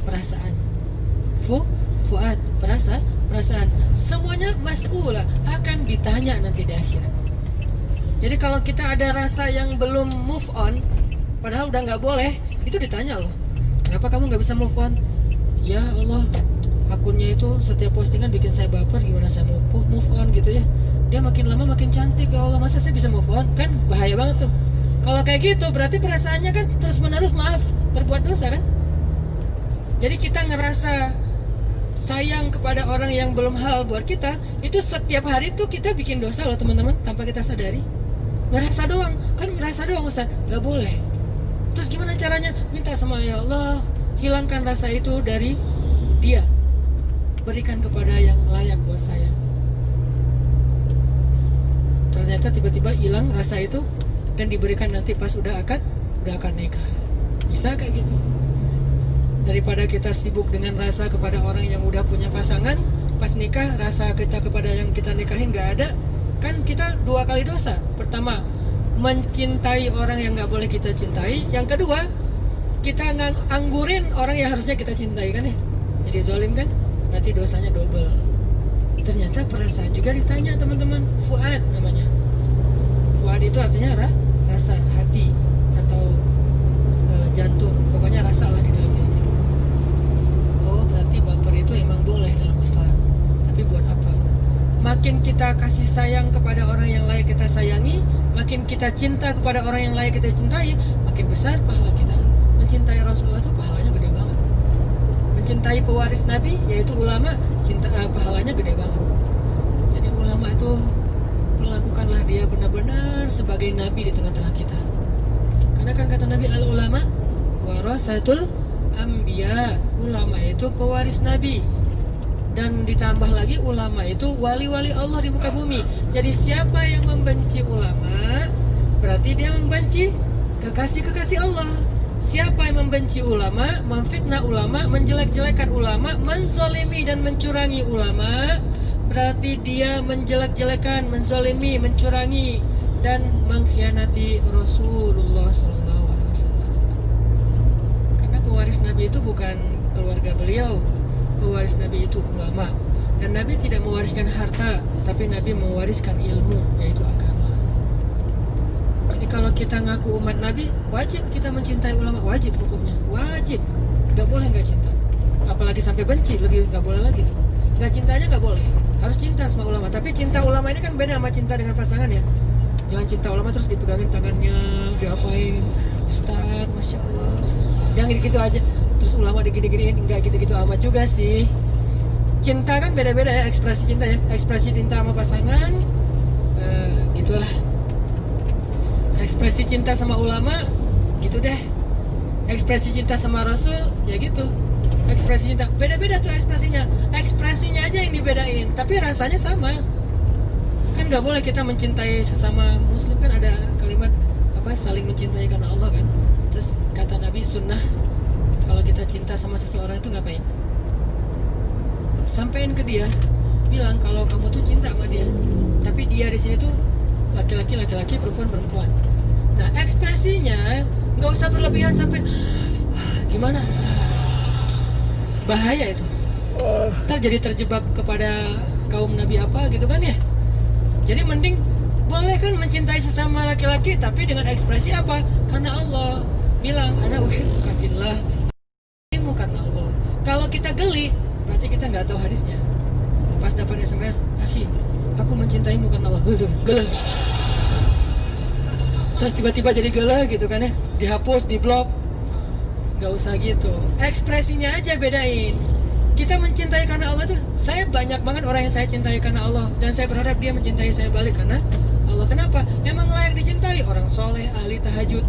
perasaan. Fuad, perasaan. Semuanya mas'ula, akan ditanya nanti di akhirat. Jadi kalau kita ada rasa yang belum move on, padahal udah nggak boleh, itu ditanya loh. Kenapa kamu nggak bisa move on? Ya Allah, akunnya itu setiap postingan bikin saya baper, gimana saya mau move on gitu ya. Dia makin lama makin cantik, ya Allah, masa saya bisa move on? Kan bahaya banget tuh. Kalau kayak gitu berarti perasaannya kan terus menerus berbuat dosa kan. Jadi kita ngerasa sayang kepada orang yang belum halal buat kita, itu setiap hari tuh kita bikin dosa loh teman-teman, tanpa kita sadari. Ngerasa doang, kan ngerasa doang Ustaz, gak boleh. Terus gimana caranya? Minta sama ya Allah, hilangkan rasa itu dari dia, berikan kepada yang layak buat saya. Ternyata tiba-tiba hilang rasa itu dan diberikan nanti pas udah akan nikah. Bisa kayak gitu. Daripada kita sibuk dengan rasa kepada orang yang udah punya pasangan, pas nikah rasa kita kepada yang kita nikahin gak ada, kan kita 2 kali dosa. Pertama, mencintai orang yang gak boleh kita cintai. Yang kedua, kita nganggurin orang yang harusnya kita cintai kan ya. Jadi zalim kan, berarti dosanya double. Ternyata perasaan juga ditanya teman-teman. Fuad namanya. Fuad itu artinya rasa hati atau jantung, pokoknya rasa lah di dalamnya. Oh berarti baper itu emang boleh dalam Islam, tapi buat apa? Makin kita kasih sayang kepada orang yang layak kita sayangi, makin kita cinta kepada orang yang layak kita cintai, makin besar pahala kita. Mencintai Rasulullah itu pahalanya gede banget. Mencintai pewaris Nabi, yaitu ulama, pahalanya gede banget. Jadi ulama itu perlakukanlah dia benar-benar sebagai nabi di tengah-tengah kita. Karena kan kata Nabi, al-ulama warasatul anbiya, ulama itu pewaris nabi. Dan ditambah lagi ulama itu wali-wali Allah di muka bumi. Jadi siapa yang membenci ulama, berarti dia membenci kekasih-kekasih Allah. Siapa yang membenci ulama, memfitnah ulama, menjelek-jelekan ulama, menzolimi dan mencurangi ulama, berarti dia menjelek-jelekan, menzolimi, mencurangi, dan mengkhianati Rasulullah SAW. Karena pewaris Nabi itu bukan keluarga beliau, pewaris Nabi itu ulama. Dan Nabi tidak mewariskan harta, tapi Nabi mewariskan ilmu, yaitu agama. Jadi kalau kita ngaku umat Nabi, wajib kita mencintai ulama, wajib hukumnya, wajib. Gak boleh gak cinta. Apalagi sampai benci, lebih gak boleh lagi tuh. Gak cintanya gak boleh, harus cinta sama ulama. Tapi cinta ulama ini kan beda sama cinta dengan pasangan ya. Jangan cinta ulama terus dipegangin tangannya, diapain, Ustaz, Masya Allah. Jangan gitu aja, terus ulama digini-giniin, enggak gitu-gitu amat juga sih. Cinta kan beda-beda ya, ekspresi cinta ya. Ekspresi cinta sama pasangan, gitulah. Ekspresi cinta sama ulama, gitu deh. Ekspresi cinta sama Rasul, ya gitu. Ekspresi cinta, beda-beda tuh ekspresinya. Ekspresinya aja yang dibedain, tapi rasanya sama. Kan gak boleh kita mencintai sesama muslim, kan ada kalimat apa, saling mencintai karena Allah kan. Terus sunnah kalau kita cinta sama seseorang itu ngapain? Sampein ke dia, bilang kalau kamu tuh cinta sama dia, tapi dia di sini tuh laki-laki, perempuan. Nah, ekspresinya nggak usah berlebihan sampai gimana, bahaya itu. Ntar jadi terjebak kepada kaum nabi apa gitu kan ya. Jadi mending boleh kan mencintai sesama laki-laki, tapi dengan ekspresi apa? Karena Allah bilang, ana uhibbuka fillah, karena Allah. Kalau kita geli, berarti kita nggak tahu hadisnya. Pas dapat SMS, akhi, aku mencintaimu karena Allah. Gele. Terus tiba-tiba jadi gele gitu kan ya, dihapus, diblok. Nggak usah gitu. Ekspresinya aja bedain. Kita mencintai karena Allah tuh, saya banyak banget orang yang saya cintai karena Allah, dan saya berharap dia mencintai saya balik karena Allah. Kenapa? Memang layak dicintai, orang soleh, ahli tahajud.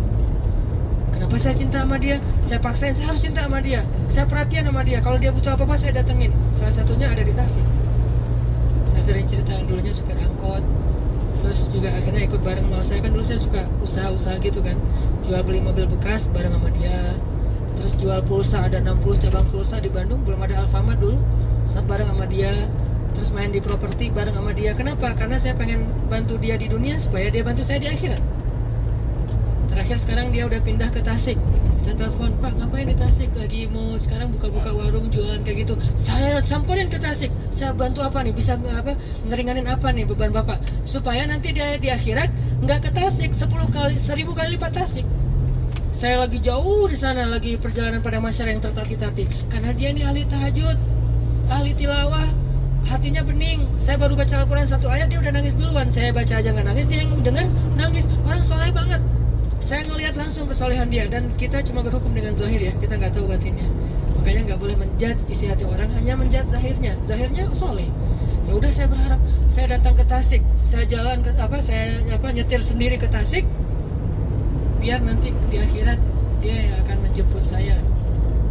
Kenapa saya cinta sama dia? Saya paksain, saya harus cinta sama dia. Saya perhatian sama dia. Kalau dia butuh apa-apa, saya datengin. Salah satunya ada di Tasik. Saya sering ceritain dulunya supir angkot. Terus juga akhirnya ikut bareng sama saya. Kan dulu saya suka usaha-usaha gitu kan. Jual beli mobil bekas bareng sama dia. Terus jual pulsa, ada 60 cabang pulsa di Bandung. Belum ada Alfamart dulu. Bareng sama dia. Terus main di properti bareng sama dia. Kenapa? Karena saya pengen bantu dia di dunia supaya dia bantu saya di akhirat. Terakhir sekarang dia udah pindah ke Tasik. Saya telepon, Pak, ngapain di Tasik? Lagi mau sekarang buka-buka warung jualan kayak gitu. Saya samperin ke Tasik. Saya bantu apa nih? Bisa ngeringanin apa nih beban Bapak? Supaya nanti dia di akhirat nggak ke Tasik 1000 kali lipat Tasik. Saya lagi jauh di sana, lagi perjalanan pada masyarakat yang tertati-tati. Karena dia ini ahli tahajud, ahli tilawah, hatinya bening. Saya baru baca Al-Quran 1 ayat, dia udah nangis duluan. Saya baca aja nggak nangis, dia yang dengan nangis. Orang soleh banget. Saya ngelihat langsung kesolehan dia, dan kita cuma berhukum dengan zahir ya, kita nggak tahu batinnya. Makanya nggak boleh menjudge isi hati orang, hanya menjudge zahirnya. Zahirnya soleh. Ya udah, saya berharap saya datang ke Tasik, saya jalan ke saya nyetir sendiri ke Tasik, biar nanti di akhirat dia yang akan menjemput saya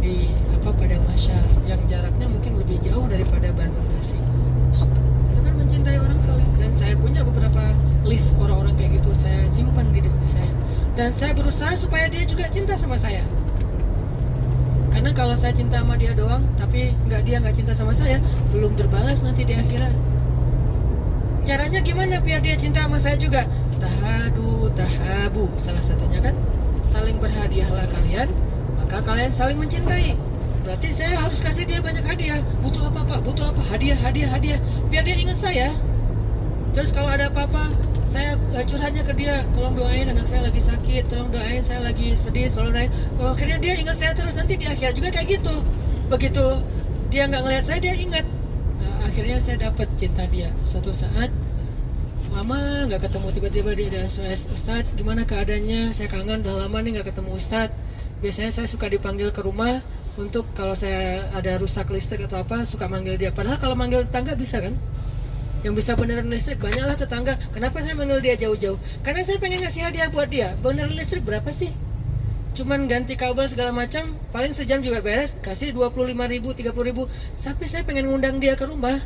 di Padang Mahsyar yang jaraknya mungkin lebih jauh daripada Bandung Tasik. Itu kan mencintai orang soleh. Dan saya punya beberapa list orang-orang kayak gitu, saya simpan di diri saya. Dan saya berusaha supaya dia juga cinta sama saya. Karena kalau saya cinta sama dia doang, tapi dia nggak cinta sama saya, belum berbalas nanti di akhirat. Caranya gimana biar dia cinta sama saya juga? Tahadu, tahabu, salah satunya kan saling berhadiahlah kalian, maka kalian saling mencintai. Berarti saya harus kasih dia banyak hadiah. Butuh apa Pak? Butuh apa? Hadiah. Biar dia ingat saya. Terus kalau ada apa-apa, saya curhatnya ke dia, tolong doain anak saya lagi sakit, tolong doain saya lagi sedih, tolong doain. Kalau akhirnya dia ingat saya terus, nanti di akhirat juga kayak gitu. Begitu dia nggak ngeliat saya, dia ingat. Nah, akhirnya saya dapat cinta dia. Suatu saat, lama nggak ketemu, tiba-tiba dia ada SOS, Ustadz gimana keadaannya? Saya kangen, udah lama nih nggak ketemu Ustadz. Biasanya saya suka dipanggil ke rumah untuk kalau saya ada rusak listrik atau apa, suka manggil dia. Padahal kalau manggil tetangga bisa kan? Yang bisa beneran listrik banyaklah tetangga. Kenapa saya manggil dia jauh-jauh? Karena saya pengen ngasih hadiah buat dia. Beneran listrik berapa sih? Cuman ganti kabel segala macam, paling sejam juga beres. Kasih 25.000, 30.000. Sampai saya pengen ngundang dia ke rumah,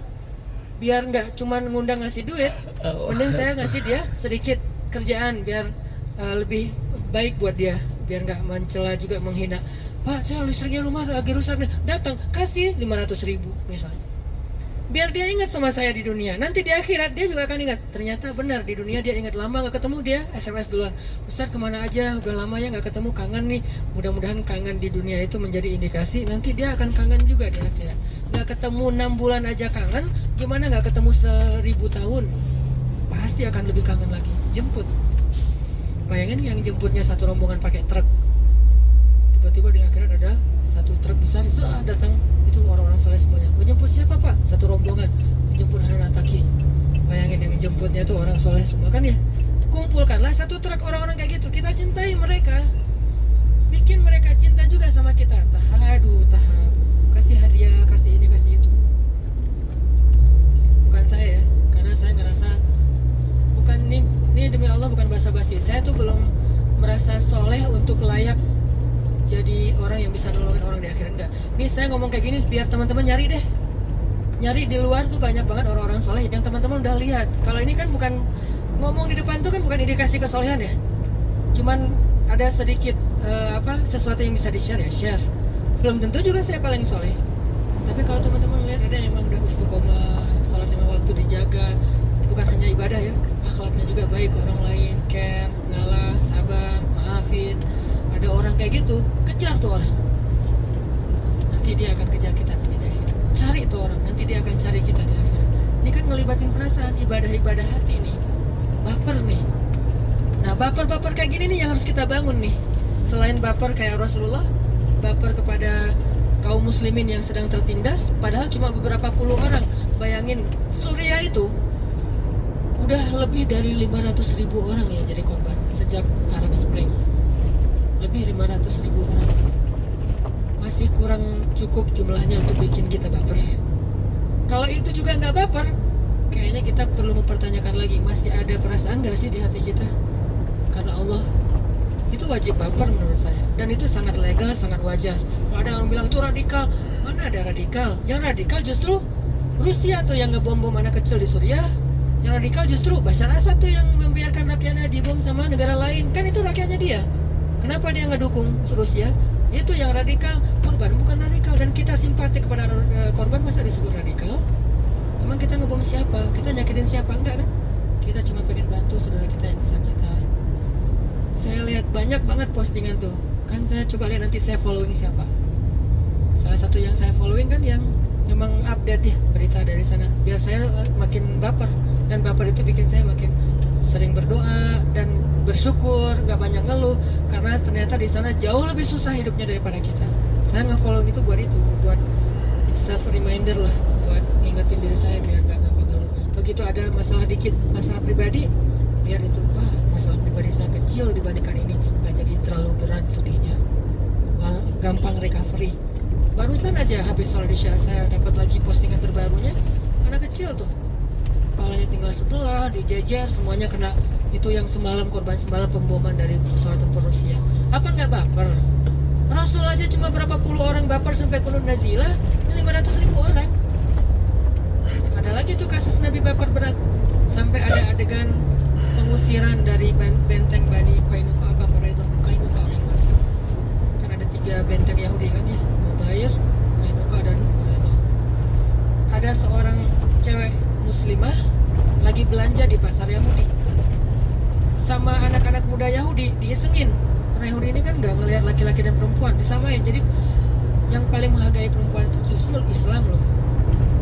biar nggak cuman ngundang ngasih duit, mending saya ngasih dia sedikit kerjaan biar lebih baik buat dia, biar nggak mencela juga, menghina. Pak, saya listriknya rumah lagi rusak nih. Datang, kasih 500.000 misalnya. Biar dia ingat sama saya di dunia. Nanti di akhirat dia juga akan ingat. Ternyata benar, di dunia dia ingat. Lama nggak ketemu, dia SMS duluan. Ustadz kemana aja? Udah lama ya nggak ketemu, kangen nih. Mudah-mudahan kangen di dunia itu menjadi indikasi nanti dia akan kangen juga di akhirat. Nggak ketemu 6 bulan aja kangen, gimana nggak ketemu 1000 tahun? Pasti akan lebih kangen lagi. Jemput. Bayangin yang jemputnya satu rombongan pakai truk. Tiba-tiba di akhirat ada satu truk besar, datang itu orang-orang soleh semuanya. Menjemput siapa Pak? Satu rombongan menjemput anak Taki. Bayangin yang jemputnya itu orang soleh semua kan ya. Kumpulkanlah satu truk orang-orang kayak gitu. Kita cintai mereka, bikin mereka cinta juga sama kita. Tahadu, kasih hadiah, kasih ini, kasih itu. Bukan saya ya, karena saya ngerasa bukan ini demi Allah, bukan basa-basi. Saya tuh belum merasa soleh untuk layak jadi orang yang bisa nolongin orang di akhirat. Enggak. Nih saya ngomong kayak gini biar teman-teman nyari deh. Nyari di luar tuh banyak banget orang-orang soleh yang teman-teman udah lihat. Kalau ini kan bukan ngomong di depan tuh kan bukan indikasi kesolehan ya. Cuman ada sedikit sesuatu yang bisa di-share ya share. Belum tentu juga saya paling soleh. Tapi kalau teman-teman lihat ada yang emang udah istiqomah, sholat 5 waktu dijaga, bukan hanya ibadah ya, akhlaknya juga baik ke orang lain, care, ngalah, sabar, maafin. Ada orang kayak gitu, kejar tuh orang. Nanti dia akan kejar kita nanti di akhir. Cari tuh orang, nanti dia akan cari kita di akhir. Ini kan ngelibatin perasaan, ibadah-ibadah hati nih. Baper nih. Nah, baper-baper kayak gini nih yang harus kita bangun nih. Selain baper kayak Rasulullah, baper kepada kaum muslimin yang sedang tertindas, padahal cuma beberapa puluh orang. Bayangin, Suriah itu udah lebih dari 500.000 orang ya jadi korban sejak Arab Spring. Lebih 500.000 orang. Masih kurang cukup jumlahnya untuk bikin kita baper. Kalau itu juga nggak baper, kayaknya kita perlu mempertanyakan lagi, masih ada perasaan nggak sih di hati kita? Karena Allah itu wajib baper menurut saya, dan itu sangat legal, sangat wajar. Kalau ada orang bilang itu radikal, mana ada radikal? Yang radikal justru Rusia tuh yang ngebom-bom anak kecil di Suriah. Yang radikal justru Bashar Assad tuh yang membiarkan rakyatnya dibom sama negara lain. Kan itu rakyatnya dia. Kenapa dia ngedukung Rusia? Itu yang radikal. Korban bukan radikal, dan kita simpati kepada korban, masa disebut radikal? Emang kita ngebom siapa? Kita nyakitin siapa? Enggak kan? Kita cuma pengen bantu saudara kita yang kesakitan. Saya lihat banyak banget postingan tuh. Kan saya coba lihat nanti saya following siapa. Salah satu yang saya following kan yang memang update ya berita dari sana. Biar saya makin baper. Dan baper itu bikin saya makin sering berdoa dan bersyukur, nggak banyak ngeluh. Karena ternyata di sana jauh lebih susah hidupnya daripada kita. Saya nge-follow itu, buat self reminder lah, buat ngingetin diri saya biar nggak gampang ngeluh. Begitu ada masalah dikit, masalah pribadi, biar itu, wah masalah pribadi saya kecil dibandingkan ini, nggak jadi terlalu berat sedihnya. Wah, gampang recovery. Barusan aja habis sholat isya saya dapat lagi postingan terbarunya, anak kecil tuh, kepalanya tinggal sebelah, dijejer, semuanya kena. Itu yang semalam, korban semalam pemboman dari pesawat tempur Rusia. Apa nggak baper? Rasul aja cuma berapa puluh orang baper sampai kunut nazilah, 500.000 orang. Ada lagi tuh kasus Nabi baper berat, sampai ada adegan pengusiran dari benteng Bani Qainuqa, apa itu? Qainuqa yang kasih. Kan ada 3 benteng Yahudi kan ya, Mutair, Qainuqa, dan Quraidah. Ada seorang cewek muslimah lagi belanja di pasar Yahudi sama anak-anak muda Yahudi, diisengin. Orang Yahudi ini kan nggak ngelihat laki-laki dan perempuan, disamain. Jadi yang paling menghargai perempuan itu justru Islam loh.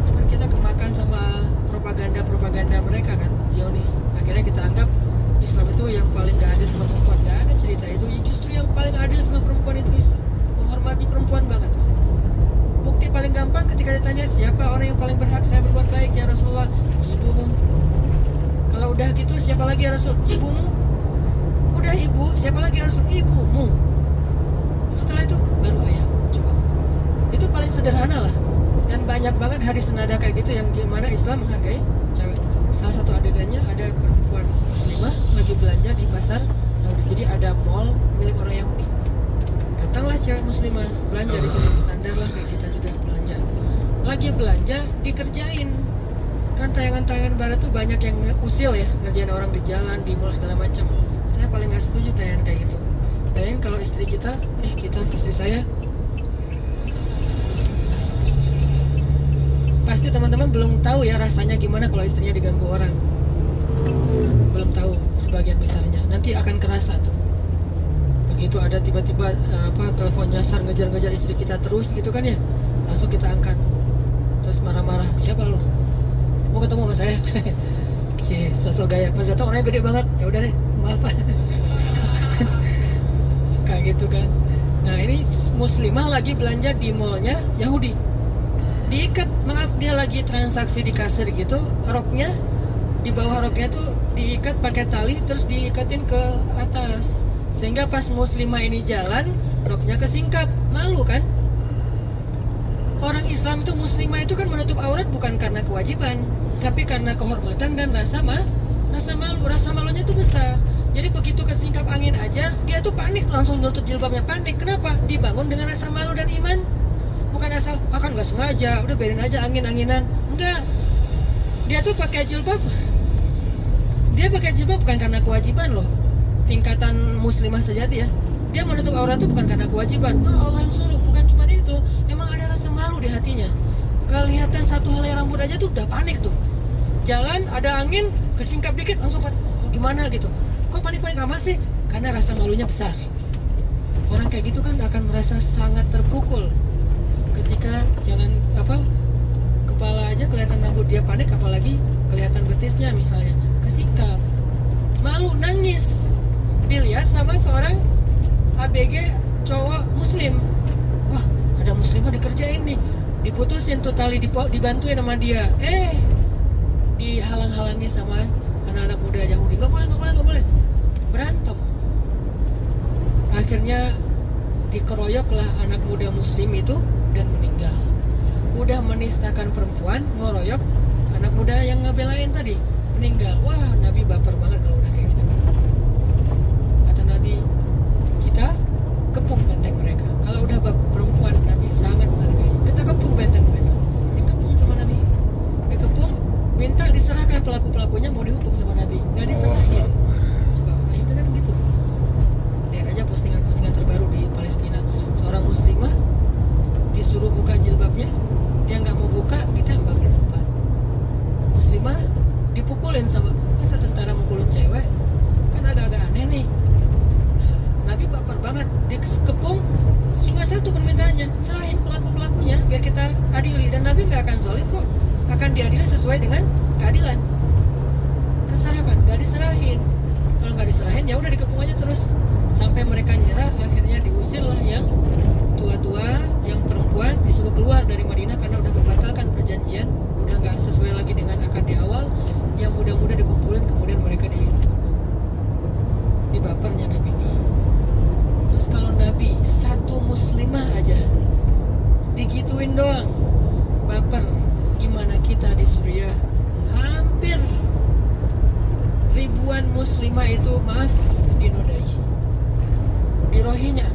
Cuman kita kemakan sama propaganda mereka kan, Zionis. Akhirnya kita anggap Islam itu yang paling gak adil sama perempuan. Gak ada cerita itu. Justru yang paling adil sama perempuan itu Islam, menghormati perempuan banget. Bukti paling gampang ketika ditanya siapa orang yang paling berhak saya berbuat baik, ya Rasulullah, ibumu. Kalau udah gitu siapa lagi ya Rasul? Ibumu. Udah ibu, siapa lagi ya Rasul? Ibumu. Setelah itu baru ayah. Coba. Itu paling sederhana lah. Dan banyak banget hadis senada kayak gitu yang gimana Islam menghargai cewek. Salah satu adegannya ada perempuan muslimah lagi belanja di pasar Yahudi. Jadi ada mall milik orang Yahudi. Datanglah cewek muslimah belanja di sini, standar lah kayak kita juga belanja. Lagi belanja dikerjain. Kan tayangan-tayangan barat tuh banyak yang usil ya, ngerjain orang di jalan, di mall segala macam. Saya paling gak setuju tayangan kayak gitu. Bayangin kalau istri kita, istri saya, pasti teman-teman belum tahu ya rasanya gimana kalau istrinya diganggu orang. Belum tahu sebagian besarnya. Nanti akan kerasa tuh. Begitu ada tiba-tiba telepon nyasar ngejar-ngejar istri kita terus gitu kan ya, langsung kita angkat. Terus marah-marah, siapa lo? Mau ketemu sama saya? Cie, sosok gaya. Pas datang orangnya gede banget. Ya udah deh, maaf. Suka gitu kan. Nah ini muslimah lagi belanja di mallnya Yahudi. Diikat, maaf dia lagi transaksi di kasir gitu, roknya di bawah roknya tuh diikat pakai tali terus diikatin ke atas, sehingga pas muslimah ini jalan roknya kesingkap. Malu kan? Orang Islam itu muslimah itu kan menutup aurat bukan karena kewajiban, tapi karena kehormatan dan rasa malu. Rasa malunya tuh besar. Jadi begitu kesingkap angin aja dia tuh panik, langsung nutup jilbabnya. Panik, kenapa? Dibangun dengan rasa malu dan iman. Bukan asal, kan nggak sengaja, udah biarin aja angin-anginan. Enggak, dia tuh pakai jilbab. Dia pakai jilbab bukan karena kewajiban loh. tingkatan muslimah sejati ya, dia menutup aurat itu bukan karena kewajiban, Allah yang suruh, bukan cuma itu, emang ada rasa malu di hatinya. Kelihatan satu helai rambut aja tuh udah panik tuh. Jalan ada angin kesingkap dikit langsung gimana gitu. Kok panik-panik amat sih? Karena rasa malunya besar. Orang kayak gitu kan akan merasa sangat terpukul ketika kepala aja kelihatan rambut dia panik, apalagi kelihatan betisnya misalnya kesingkap. Malu, nangis dilihat sama seorang ABG cowok muslim. Wah, ada muslimah dikerjain nih, diputusin tuh tali, dibantuin sama dia, dihalang-halangi sama anak-anak muda Yahudi. Nggak boleh, berantem. Akhirnya dikeroyoklah anak muda muslim itu dan meninggal. Udah menistakan perempuan, ngeroyok anak muda yang ngebelain tadi, meninggal. Wah, Nabi baper banget kalau udah kayak gitu. Kata Nabi, kita kepung benteng mereka. Kalau udah perempuan, Nabi sangat menghargai. Kita kepung benteng mereka. Dikepung sama Nabi. Dikepung, minta diserahkan pelaku-pelakunya, mau dihukum sama Nabi. Nggak diserahin. Coba, nah itu kan gitu. Lihat aja postingan-postingan terbaru di Palestina. Seorang muslimah disuruh buka jilbabnya, dia nggak mau buka, ditembak di tempat. Muslimah dipukulin sama, masa tentara mukulin cewek? Kan agak-agak aneh nih. Nabi baper banget, dikepung, cuma satu permintaannya, serahin pelaku-pelakunya biar kita adili. Dan Nabi nggak akan zalim kok, akan diadili sesuai dengan keadilan. Keserahkan, nggak diserahin. Kalau nggak diserahin ya udah dikepung aja terus sampai mereka nyerah. Akhirnya diusirlah yang tua-tua, yang perempuan disuruh keluar dari Madinah karena udah membatalkan perjanjian, udah nggak sesuai lagi dengan akad di awal. Yang muda-muda dikumpulin, kemudian mereka dihukum. Di bapernya Nabi ini. Terus kalau Nabi satu muslimah aja digituin doang, baper, gimana kita di Suriah? Hampir ribuan muslimah itu dinodai. Di Rohingya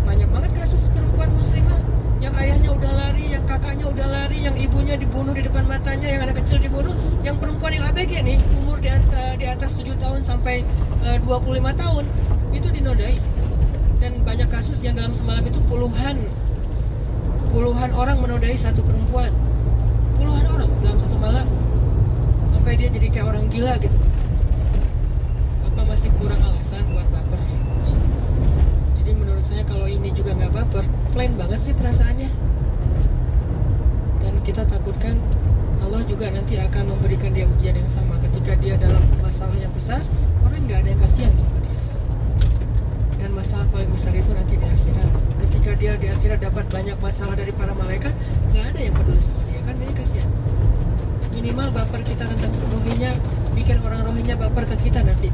banyak banget kasus perempuan muslimah yang ayahnya udah lari, yang kakaknya udah lari, yang ibunya dibunuh di depan matanya, yang anak kecil dibunuh, yang perempuan yang ABG nih umur di atas 7 tahun sampai 25 tahun itu dinodai. Dan banyak kasus yang dalam semalam itu puluhan orang menodai satu perempuan, puluhan orang dalam satu malam, sampai dia jadi kayak orang gila gitu. Apa masih kurang alasan buat baper? Jadi menurut saya kalau ini juga nggak baper, plain banget sih perasaannya. Dan kita takutkan Allah juga nanti akan memberikan dia ujian yang sama ketika dia dalam masalah yang besar, orang nggak ada yang kasihan sama dia. Dan masalah paling besar itu nanti di akhirat. Ketika dia di akhirat dapat banyak masalah dari para malaikat, nggak ada yang peduli sama dia, kan dia kasihan. Minimal baper kita tentang Rohingya bikin orang Rohingya baper ke kita nanti.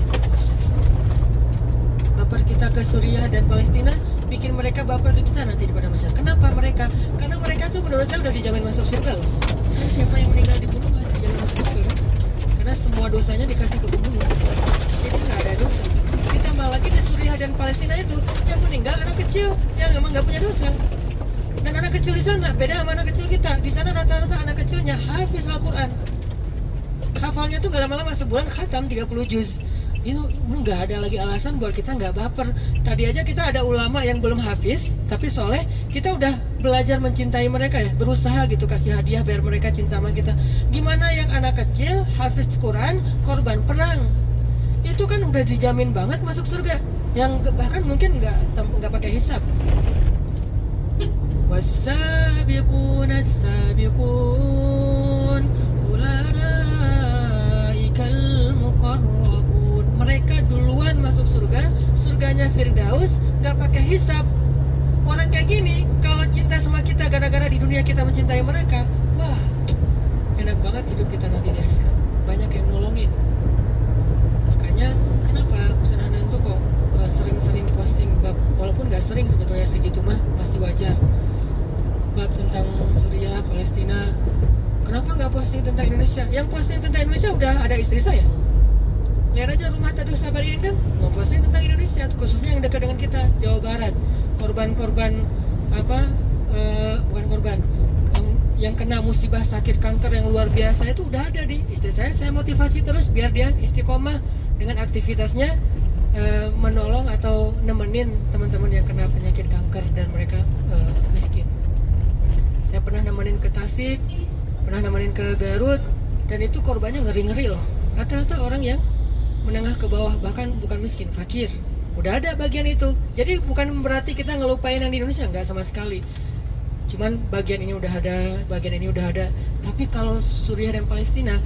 Baper kita ke Suriah dan Palestina bikin mereka baper ke kita nanti di padang mahsyar. Kenapa mereka? Karena mereka tuh menurut saya udah dijamin masuk surga loh. Kan siapa yang meninggal dibunuh dijamin masuk surga kan? Karena semua dosanya dikasih ke pembunuh. Jadi nggak ada dosa. Ditambah lagi di Suriah dan Palestina itu yang meninggal anak kecil yang emang nggak punya dosa. Dan anak kecil di sana beda sama anak kecil kita. Di sana rata-rata anak kecilnya hafiz Al-Quran. Hafalnya tuh nggak lama-lama, sebulan khatam 30 juz. Ini nggak ada lagi alasan buat kita nggak baper. Tadi aja kita ada ulama yang belum hafiz tapi soleh, kita udah belajar mencintai mereka ya, berusaha gitu kasih hadiah biar mereka cinta sama kita. Gimana yang anak kecil hafiz Quran, korban perang, itu kan udah dijamin banget masuk surga, yang bahkan mungkin nggak pakai hisab. Wassabiquna as-sabiqun ulaikal muqarrabun. Mereka duluan masuk surga, surganya Firdaus, nggak pakai hisab. Orang kayak gini kalau cinta sama kita gara-gara di dunia kita mencintai mereka, wah enak banget hidup kita nanti di akhirat. Banyak yang nolongin. Makanya kenapa Ustaz Hanan tuh kok sering-sering posting bab, walaupun nggak sering sebetulnya segitu mah masih wajar, bab tentang Suriah, Palestina. Kenapa nggak posting tentang Indonesia? Yang posting tentang Indonesia udah ada istri saya. Lihat aja Rumah Teduh Sabar ini kan mau posting tentang Indonesia, khususnya yang dekat dengan kita, Jawa Barat. Korban-korban bukan korban, yang kena musibah sakit kanker yang luar biasa itu udah ada di istri saya. Saya motivasi terus biar dia istiqomah dengan aktivitasnya menolong atau nemenin teman-teman yang kena penyakit kanker dan mereka miskin. Saya pernah nemenin ke Tasik, pernah nemenin ke Garut, dan itu korbannya ngeri-ngeri loh. Rata-rata orang yang menengah ke bawah, bahkan bukan miskin, fakir. Udah ada bagian itu. Jadi bukan berarti kita ngelupain yang di Indonesia, nggak sama sekali. Cuman bagian ini udah ada, bagian ini udah ada. Tapi kalau Suriah dan Palestina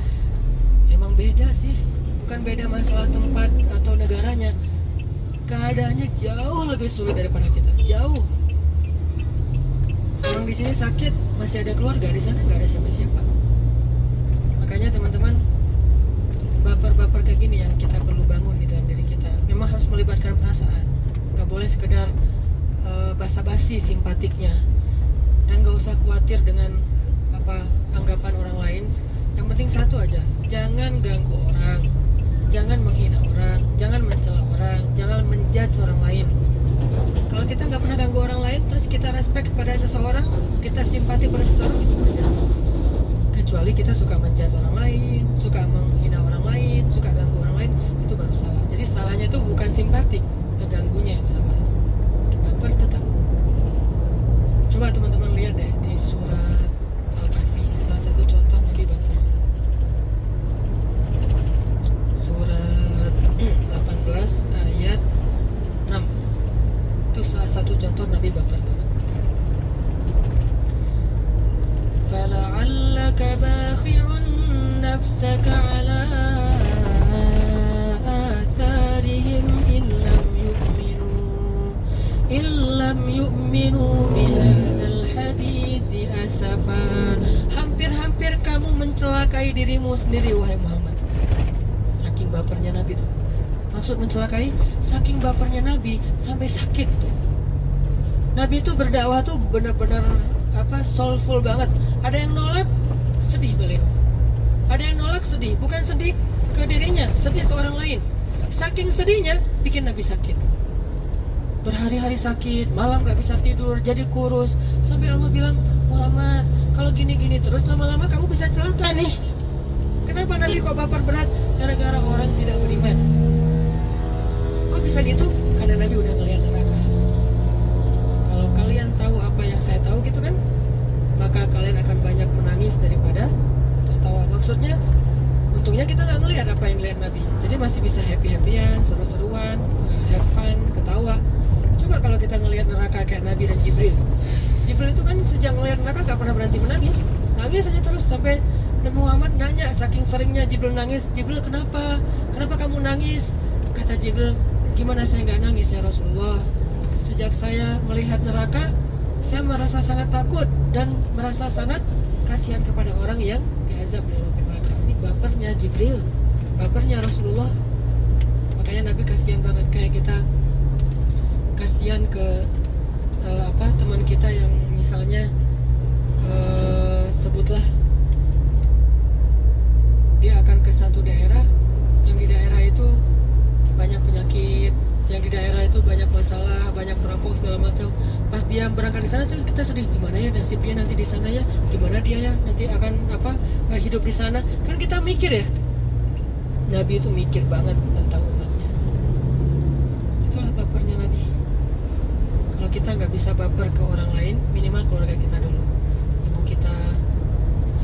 emang beda sih. Bukan beda masalah tempat atau negaranya. Keadaannya jauh lebih sulit daripada kita. Jauh. Orang di sini sakit, masih ada keluarga, di sana nggak ada siapa-siapa. Makanya teman-teman, baper-baper kayak gini yang kita perlu bangun di dalam diri kita. Memang harus melibatkan perasaan, nggak boleh sekedar basa-basi simpatiknya, dan nggak usah khawatir dengan anggapan orang lain. Yang penting satu aja, jangan ganggu orang, jangan menghina orang, jangan mencela orang, jangan menjudge orang lain. Kalau kita nggak pernah ganggu orang lain, terus kita respect pada seseorang, kita simpati pada seseorang, itu aja. Kecuali kita suka menjudge orang lain, suka menghina orang lain, suka ganggu orang lain, itu baru salah. Jadi salahnya itu bukan simpatik, ngeganggunya yang salah. Baper tetap. Coba teman-teman lihat deh di surat Al-Kahfi, salah satu contoh Nabi baper. Surat 18 ayat 6. Itu salah satu contoh Nabi baper banget. فَلَعَلَّكَ بَاخِعٌ نَفْسَكَ عَلَى آثَارِهِمْ إِنْ لَمْ يُؤْمِنُوا بِهَذَا الْحَدِيثِ أَسَفًا. Hampir-hampir kamu mencelakai dirimu sendiri, wahai Muhammad. Saking bapernya Nabi tuh. Maksud mencelakai, saking bapernya Nabi sampai sakit tuh. Nabi tuh berdakwah tuh benar-benar soulful banget. Ada yang nolak, sedih beliau. Ada yang nolak, sedih. Bukan sedih ke dirinya, sedih ke orang lain. Saking sedihnya bikin Nabi sakit. Berhari-hari sakit, malam gak bisa tidur, jadi kurus. Sampai Allah bilang, Muhammad, kalau gini-gini terus lama-lama kamu bisa celaka nih. Kenapa Nabi kok baper berat? Gara-gara orang tidak beriman. Kok bisa gitu? Karena Nabi udah ngeliat neraka. Kalau kalian tahu apa yang saya tahu gitu kan, maka kalian akan banyak menangis daripada tertawa. Maksudnya, untungnya kita nggak ngelihat apa yang dilihat Nabi. Jadi masih bisa happy-happyan, seru-seruan, have fun, ketawa. Coba kalau kita ngelihat neraka kayak Nabi dan Jibril. Jibril itu kan sejak ngelihat neraka nggak pernah berhenti menangis. Nangis aja terus sampai Nabi Muhammad nanya, saking seringnya Jibril nangis, Jibril kenapa? Kenapa kamu nangis? Kata Jibril, gimana saya nggak nangis ya Rasulullah? Sejak saya melihat neraka, saya merasa sangat takut dan merasa sangat kasihan kepada orang yang diazab di dalam neraka. Ini bapernya Jibril, bapernya Rasulullah. Makanya Nabi kasihan banget, kayak kita kasihan ke teman kita yang misalnya sebutlah dia akan ke satu daerah, yang di daerah itu banyak penyakit, yang di daerah itu banyak masalah, banyak perampok segala macam. Pas dia berangkat di sana tuh kita sedih, gimana ya nasibnya nanti di sana ya, gimana dia ya nanti akan hidup di sana. Kan kita mikir ya. Nabi itu mikir banget tentang umatnya. Itulah bapernya Nabi. Kalau kita nggak bisa baper ke orang lain, minimal keluarga kita dulu. Ibu kita,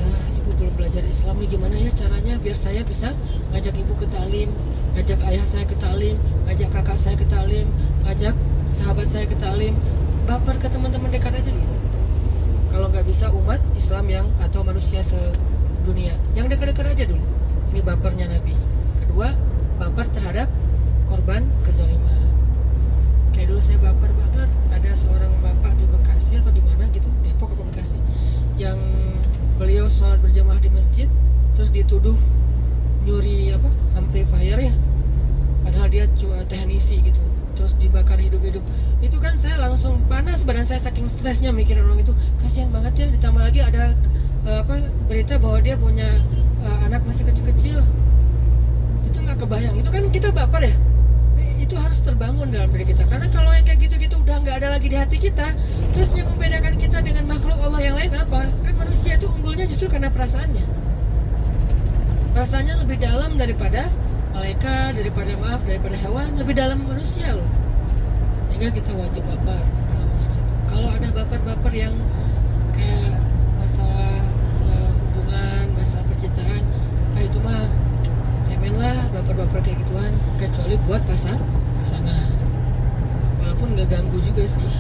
ya ibu belum belajar Islam nih, gimana ya caranya biar saya bisa ngajak ibu ke ta'lim, ngajak ayah saya ke ta'lim, ngajak kakak saya ke ta'lim, ngajak sahabat saya ke ta'lim. Baper ke teman-teman dekat aja dulu. Kalau nggak bisa umat Islam yang atau manusia sedunia, yang dekat-dekat aja dulu. Ini bapernya Nabi. Kedua, baper terhadap korban kezaliman. Kayak dulu saya baper banget, ada seorang bapak di Bekasi atau di mana gitu, Depok atau Bekasi, yang beliau sholat berjamaah di masjid, terus dituduh nyuri amplifier ya, padahal dia cuma teknisi gitu, terus dibakar hidup-hidup. Itu kan saya langsung panas badan saya saking stresnya mikirin orang itu. Kasihan banget ya, ditambah lagi ada berita bahwa dia punya anak masih kecil-kecil. Itu nggak kebayang, itu kan kita baper ya. Itu harus terbangun dalam diri kita, karena kalau yang kayak gitu-gitu udah nggak ada lagi di hati kita, terus yang membedakan kita dengan makhluk Allah yang lain apa? Kan manusia itu unggulnya justru karena perasaannya lebih dalam daripada malaikat, daripada hewan, lebih dalam manusia loh. Sehingga kita wajib baper dalam masalah itu. Kalau ada baper-baper yang kayak masalah hubungan, masalah percintaan, itu mah cemen lah, baper-baper kayak gituan, kecuali buat pasangan. Walaupun nggak ganggu juga sih,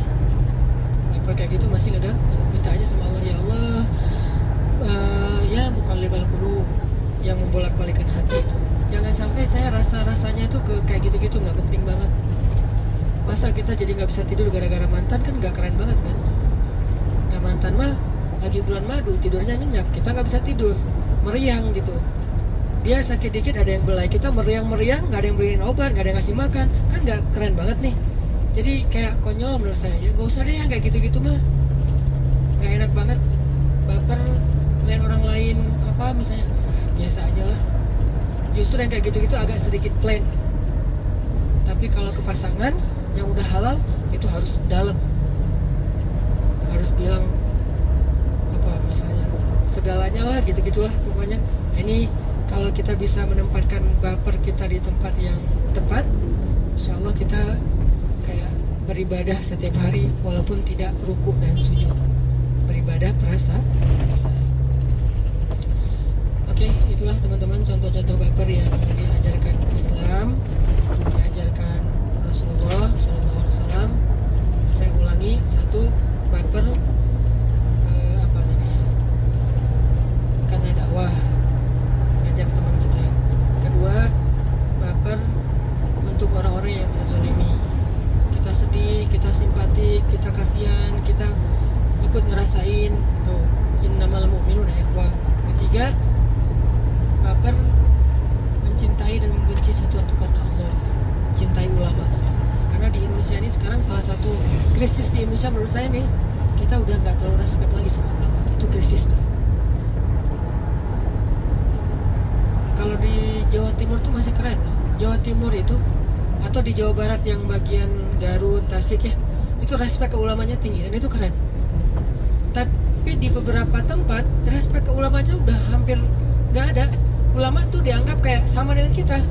baper kayak gitu masih nggak, minta aja sama Allah, ya Allah, ya bukan lebal qulub, yang membolak-balikan hati itu. Jangan sampai saya rasanya tuh kayak gitu-gitu, nggak penting banget. Masa kita jadi nggak bisa tidur gara-gara mantan, kan nggak keren banget kan? Nah, mantan mah lagi bulan madu, tidurnya nyenyak, kita nggak bisa tidur, meriang gitu. Dia sakit dikit ada yang belai, kita meriang-meriang, nggak ada yang beliin obat, nggak ada yang ngasih makan, kan nggak keren banget nih. Jadi kayak konyol menurut saya. Nggak usah deh yang kayak gitu-gitu mah, nggak enak banget. Baper lihat orang lain apa misalnya, biasa aja lah. Justru yang kayak gitu-gitu agak sedikit plain. Tapi kalau ke pasangan yang udah halal, itu harus dalam, harus bilang apa misalnya segalanya lah, gitu-gitulah pokoknya. Ini kalau kita bisa menempatkan baper kita di tempat yang tepat, insya Allah kita kayak beribadah setiap hari walaupun tidak rukuk dan sujud, beribadah perasaan. Oke, itulah teman-teman contoh-contoh baper yang diajarkan Islam, diajarkan Rasulullah SAW. Saya ulangi, satu, baper apa tadi? Karena dakwah, ngajak teman kita. Kedua, baper untuk orang-orang yang terzalimi. Kita sedih, kita simpati, kita kasihan, kita ikut ngerasain tuh, innamal mu'minuna ikhwah. Ketiga, baper mencintai dan membenci satu karena Allah, cintai ulama salah satunya. Karena di Indonesia ini sekarang salah satu krisis di Indonesia menurut saya nih, kita udah nggak terlalu respect lagi sama ulama. Itu krisis tuh. Kalau di Jawa Timur tuh masih keren loh. Jawa Timur itu, atau di Jawa Barat yang bagian Garut, Tasik ya, itu respect ke ulamanya tinggi dan itu keren. Tapi di beberapa tempat respect ke ulamanya udah hampir nggak ada. Ulama tuh dianggap kayak sama dengan kita,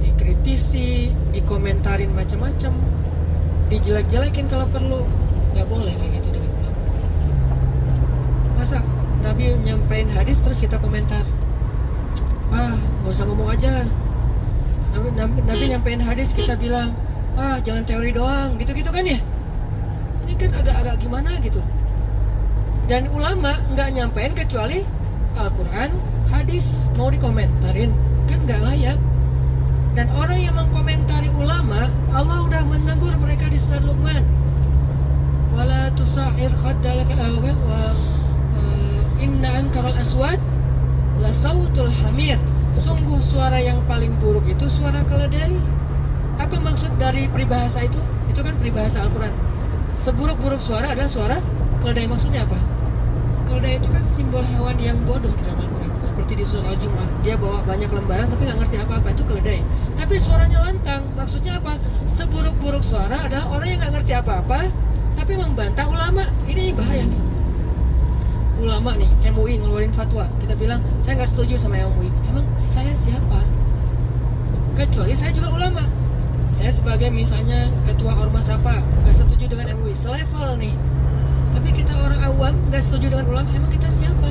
dikritisi, dikomentarin macam-macam, dijelek-jelekin kalau perlu. Nggak boleh kayak gitu dengan ulama. Masa Nabi nyampein hadis terus kita komentar, nggak usah ngomong aja. Nabi nyampein hadis kita bilang, jangan teori doang, gitu-gitu kan ya. Ini kan agak-agak gimana gitu. Dan ulama nggak nyampein kecuali Al-Quran, hadis, mau dikomentarin kan nggak layak. Dan orang yang mengkomentari ulama, Allah udah menegur mereka di surat Luqman, wala tusa'ir khaddalaka inna ankaral aswad la sautul hamir. Sungguh suara yang paling buruk itu suara keledai. Apa maksud dari peribahasa itu? Itu kan peribahasa Al-Quran. Seburuk-buruk suara adalah suara keledai. Maksudnya apa? Keledai itu kan simbol hewan yang bodoh di dalam Al-Quran. Seperti di surah Al-Jumu'ah, dia bawa banyak lembaran tapi nggak ngerti apa-apa, itu keledai. Tapi suaranya lantang. Maksudnya apa? Seburuk-buruk suara adalah orang yang nggak ngerti apa-apa tapi membantah ulama. Ini bahaya nih. Ulama nih, MUI ngeluarin fatwa, kita bilang saya nggak setuju sama MUI. Emang saya siapa? Kecuali saya juga ulama. Saya sebagai misalnya ketua ormas apa, nggak setuju dengan MUI, selevel nih. Tapi kita orang awam nggak setuju dengan ulama, emang kita siapa?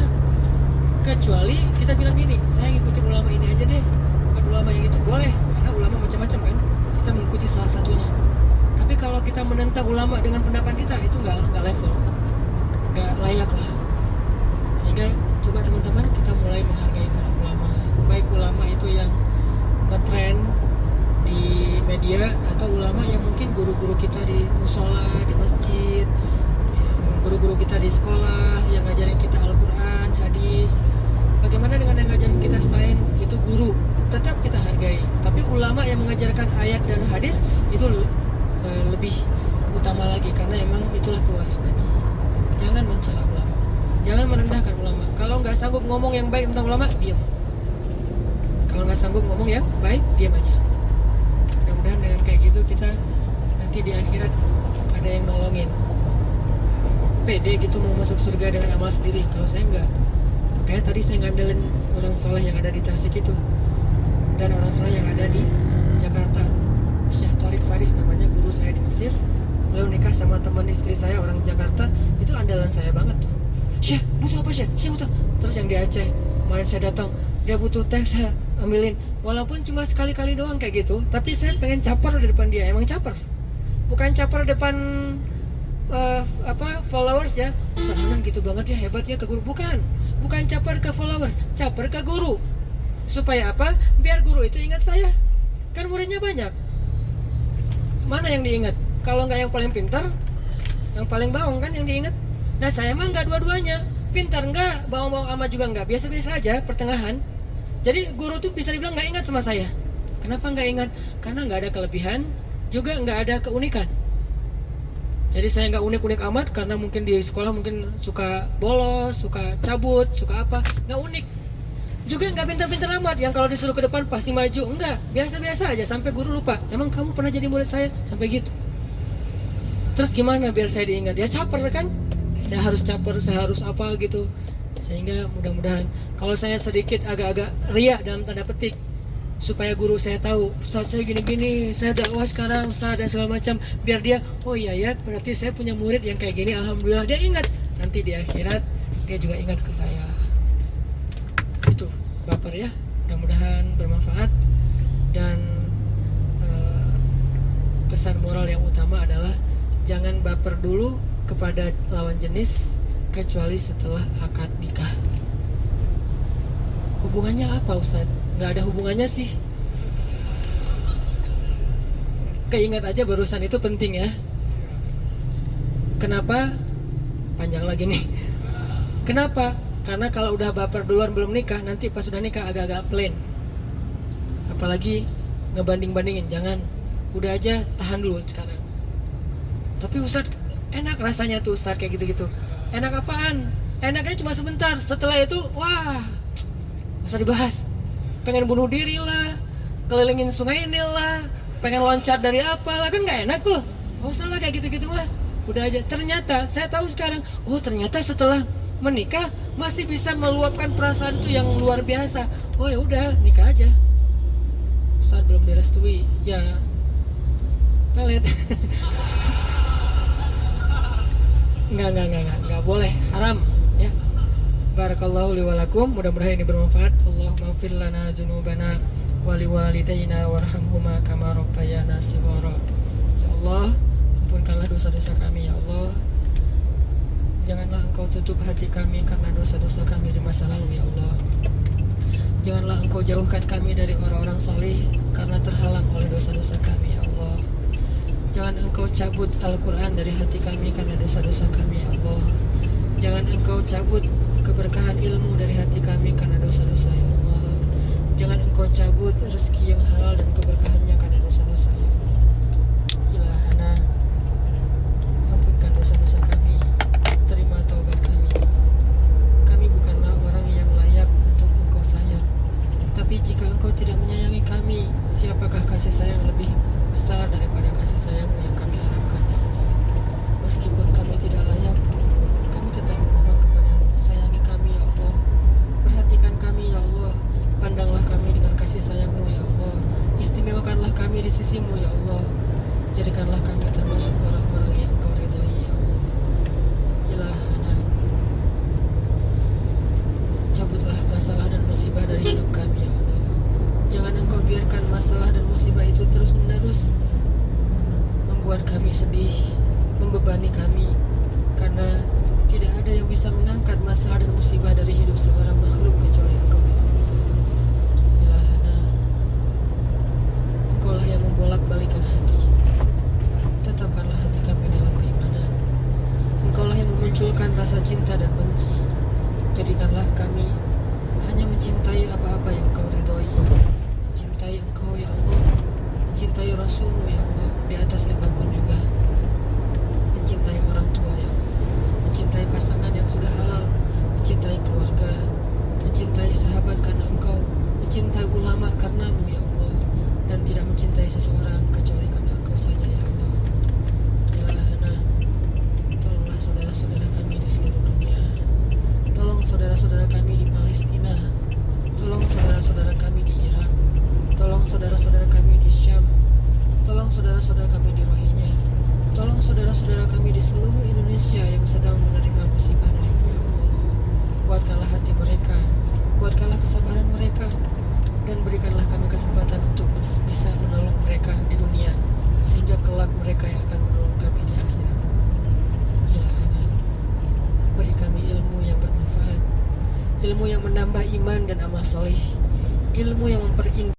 Kecuali kita bilang gini, saya ngikutin ulama ini aja deh, bukan ulama yang itu. Boleh, karena ulama macam-macam kan, kita mengikuti salah satunya. Tapi kalau kita menentang ulama dengan pendapat kita, itu nggak level, nggak layak lah. Sehingga coba teman-teman kita mulai menghargai para ulama, baik ulama itu yang ngetrend di media atau ulama yang mungkin guru-guru kita di musola, di masjid, guru-guru kita di sekolah yang ngajarin kita Al-Quran, hadis. Bagaimana dengan yang ngajarin kita selain itu guru, tetap kita hargai. Tapi ulama yang mengajarkan ayat dan hadis itu lebih utama lagi, karena emang itulah pewaris Nabi. Jangan mencela ulama, jangan merendahkan ulama. Kalau nggak sanggup ngomong yang baik tentang ulama, diam. Kalau nggak sanggup ngomong yang baik, diam aja. Mudah-mudahan dengan kayak gitu kita nanti di akhirat ada yang nolongin. Pede gitu mau masuk surga dengan amal sendiri. Kalau saya enggak. Makanya tadi saya ngandelin orang soleh yang ada di Tasik itu. dan orang soleh yang ada di Jakarta. Syekh Tariq Faris namanya, guru saya di Mesir. Beliau nikah sama teman istri saya orang Jakarta, itu andalan saya banget tuh. Syekh, butuh apa Syekh? Syekh butuh. Terus yang di Aceh, kemarin saya datang, dia butuh teh, saya ambilin. Walaupun cuma sekali-kali doang kayak gitu, tapi saya pengen caper di depan dia. Emang caper, bukan caper depan followers ya. Ustaz gitu banget ya, hebat ya ke guru. Bukan caper ke followers, caper ke guru. Supaya apa? Biar guru itu ingat saya. Kan muridnya banyak. Mana yang diingat? Kalau nggak yang paling pintar, yang paling bawang kan yang diingat. Nah saya mah nggak dua-duanya. Pintar nggak, bawang-bawang amat juga nggak. Biasa-biasa aja, pertengahan. Jadi guru tuh bisa dibilang nggak ingat sama saya. Kenapa nggak ingat? Karena nggak ada kelebihan, juga nggak ada keunikan. Jadi saya nggak unik-unik amat, karena mungkin di sekolah mungkin suka bolos, suka cabut, suka apa. Nggak unik. Juga nggak pintar-pintar amat, yang kalau disuruh ke depan pasti maju. Enggak, biasa-biasa aja, sampai guru lupa. Emang kamu pernah jadi murid saya? Sampai gitu. Terus gimana biar saya diingat? Ya caper kan? Saya harus caper, saya harus apa gitu. Sehingga mudah-mudahan kalau saya sedikit agak-agak riak dalam tanda petik, supaya guru saya tahu, Ustaz saya gini-gini, saya dakwah sekarang, Ustaz dan segala macam, biar dia, oh iya ya, berarti saya punya murid yang kayak gini, alhamdulillah dia ingat. Nanti di akhirat dia juga ingat ke saya. Itu baper ya, mudah-mudahan bermanfaat. Dan pesan moral yang utama adalah jangan baper dulu kepada lawan jenis kecuali setelah akad nikah. Hubungannya apa Ustaz? Nggak ada hubungannya sih. Keingat aja barusan itu penting ya. Kenapa? Panjang lagi nih. Kenapa? Karena kalau udah baper duluan belum nikah, nanti pas sudah nikah agak-agak plain. Apalagi ngebanding-bandingin, jangan. Udah aja tahan dulu sekarang. Tapi Ustaz, enak rasanya tuh Ustaz kayak gitu-gitu. Enak apaan? Enaknya cuma sebentar. Setelah itu, wah, masa dibahas. Pengen bunuh diri lah, kelilingin sungai Nil lah, pengen loncat dari apa lah, kan gak enak tuh. Oh salah kayak gitu-gitu mah. Udah aja. Ternyata saya tahu sekarang, oh ternyata setelah menikah masih bisa meluapkan perasaan itu yang luar biasa. Oh ya udah, nikah aja. Saat belum direstui, ya pelet. Enggak boleh, haram ya. Barakallahu li wa lakum, mudah-mudahan ini bermanfaat. Allahumma ighfir lana dzunubana wa liwalidayna warhamhuma kama rabbayana shighara. Ya Allah, ampunkanlah dosa-dosa kami ya Allah. Janganlah Engkau tutup hati kami karena dosa-dosa kami di masa lalu ya Allah. Janganlah Engkau jauhkan kami dari orang-orang soleh karena terhalang oleh dosa-dosa kami ya Allah. Jangan Engkau cabut Al-Quran dari hati kami karena dosa-dosa kami ya Allah. Jangan Engkau cabut keberkahan ilmu dari hati kami karena dosa-dosa ya Allah. Jangan Engkau cabut rezeki yang halal dan keberkahannya karena dosa-dosa ya Allah. Ilahana, ampunkan dosa-dosa kami, terima taubat kami. Kami bukanlah orang yang layak untuk Engkau sayang. Tapi jika Engkau tidak menyayangi kami, siapakah kasih sayang lebih besar daripada kasih sayang yang kami harapkan? Meskipun kami tidak layak, kami tetap memohon kepadamu, sayangi kami ya Allah, perhatikan kami ya Allah, pandanglah kami dengan kasih sayangmu ya Allah, istimewakanlah kami di sisimu ya Allah, jadikanlah kami termasuk orang-orang yang Engkau ridhai ya Allah. Ilahana, cabutlah masalah dan musibah dari hidup kami ya Allah. Jangan Engkau biarkan masalah dan musibah itu terus menerus membuat kami sedih, membebani kami, karena tidak ada yang bisa mengangkat masalah dan musibah dari hidup seorang makhluk kecuali Engkau ya Allah. Ilahana, Engkaulah yang membolak-balikan hati, tetapkanlah hati kami dalam keimanan. Engkaulah yang memunculkan rasa cinta dan benci, jadikanlah kami hanya mencintai apa-apa yang Engkau ridhoi, mencintai Engkau ya Allah, mencintai Rasulmu ya Allah di atas apapun juga, mencintai orang tua ya Allah, mencintai pasangan yang sudah halal, mencintai keluarga, mencintai sahabat karena Engkau, mencintai ulama karenamu ya Allah, dan tidak mencintai seseorang kecuali karena Engkau saja ya Allah. Ilahana, tolonglah saudara-saudara kami di seluruh dunia, tolong saudara-saudara kami di Palestina, tolong saudara-saudara kami di Irak, kami di seluruh Indonesia yang sedang menerima musibah dari-Mu ya Allah. Kuatkanlah hati mereka, kuatkanlah kesabaran mereka, dan berikanlah kami kesempatan untuk bisa menolong mereka di dunia, sehingga kelak mereka yang akan menolong kami di akhirat. Ilahana, beri kami ilmu yang bermanfaat, ilmu yang menambah iman dan amal soleh, ilmu yang memperindah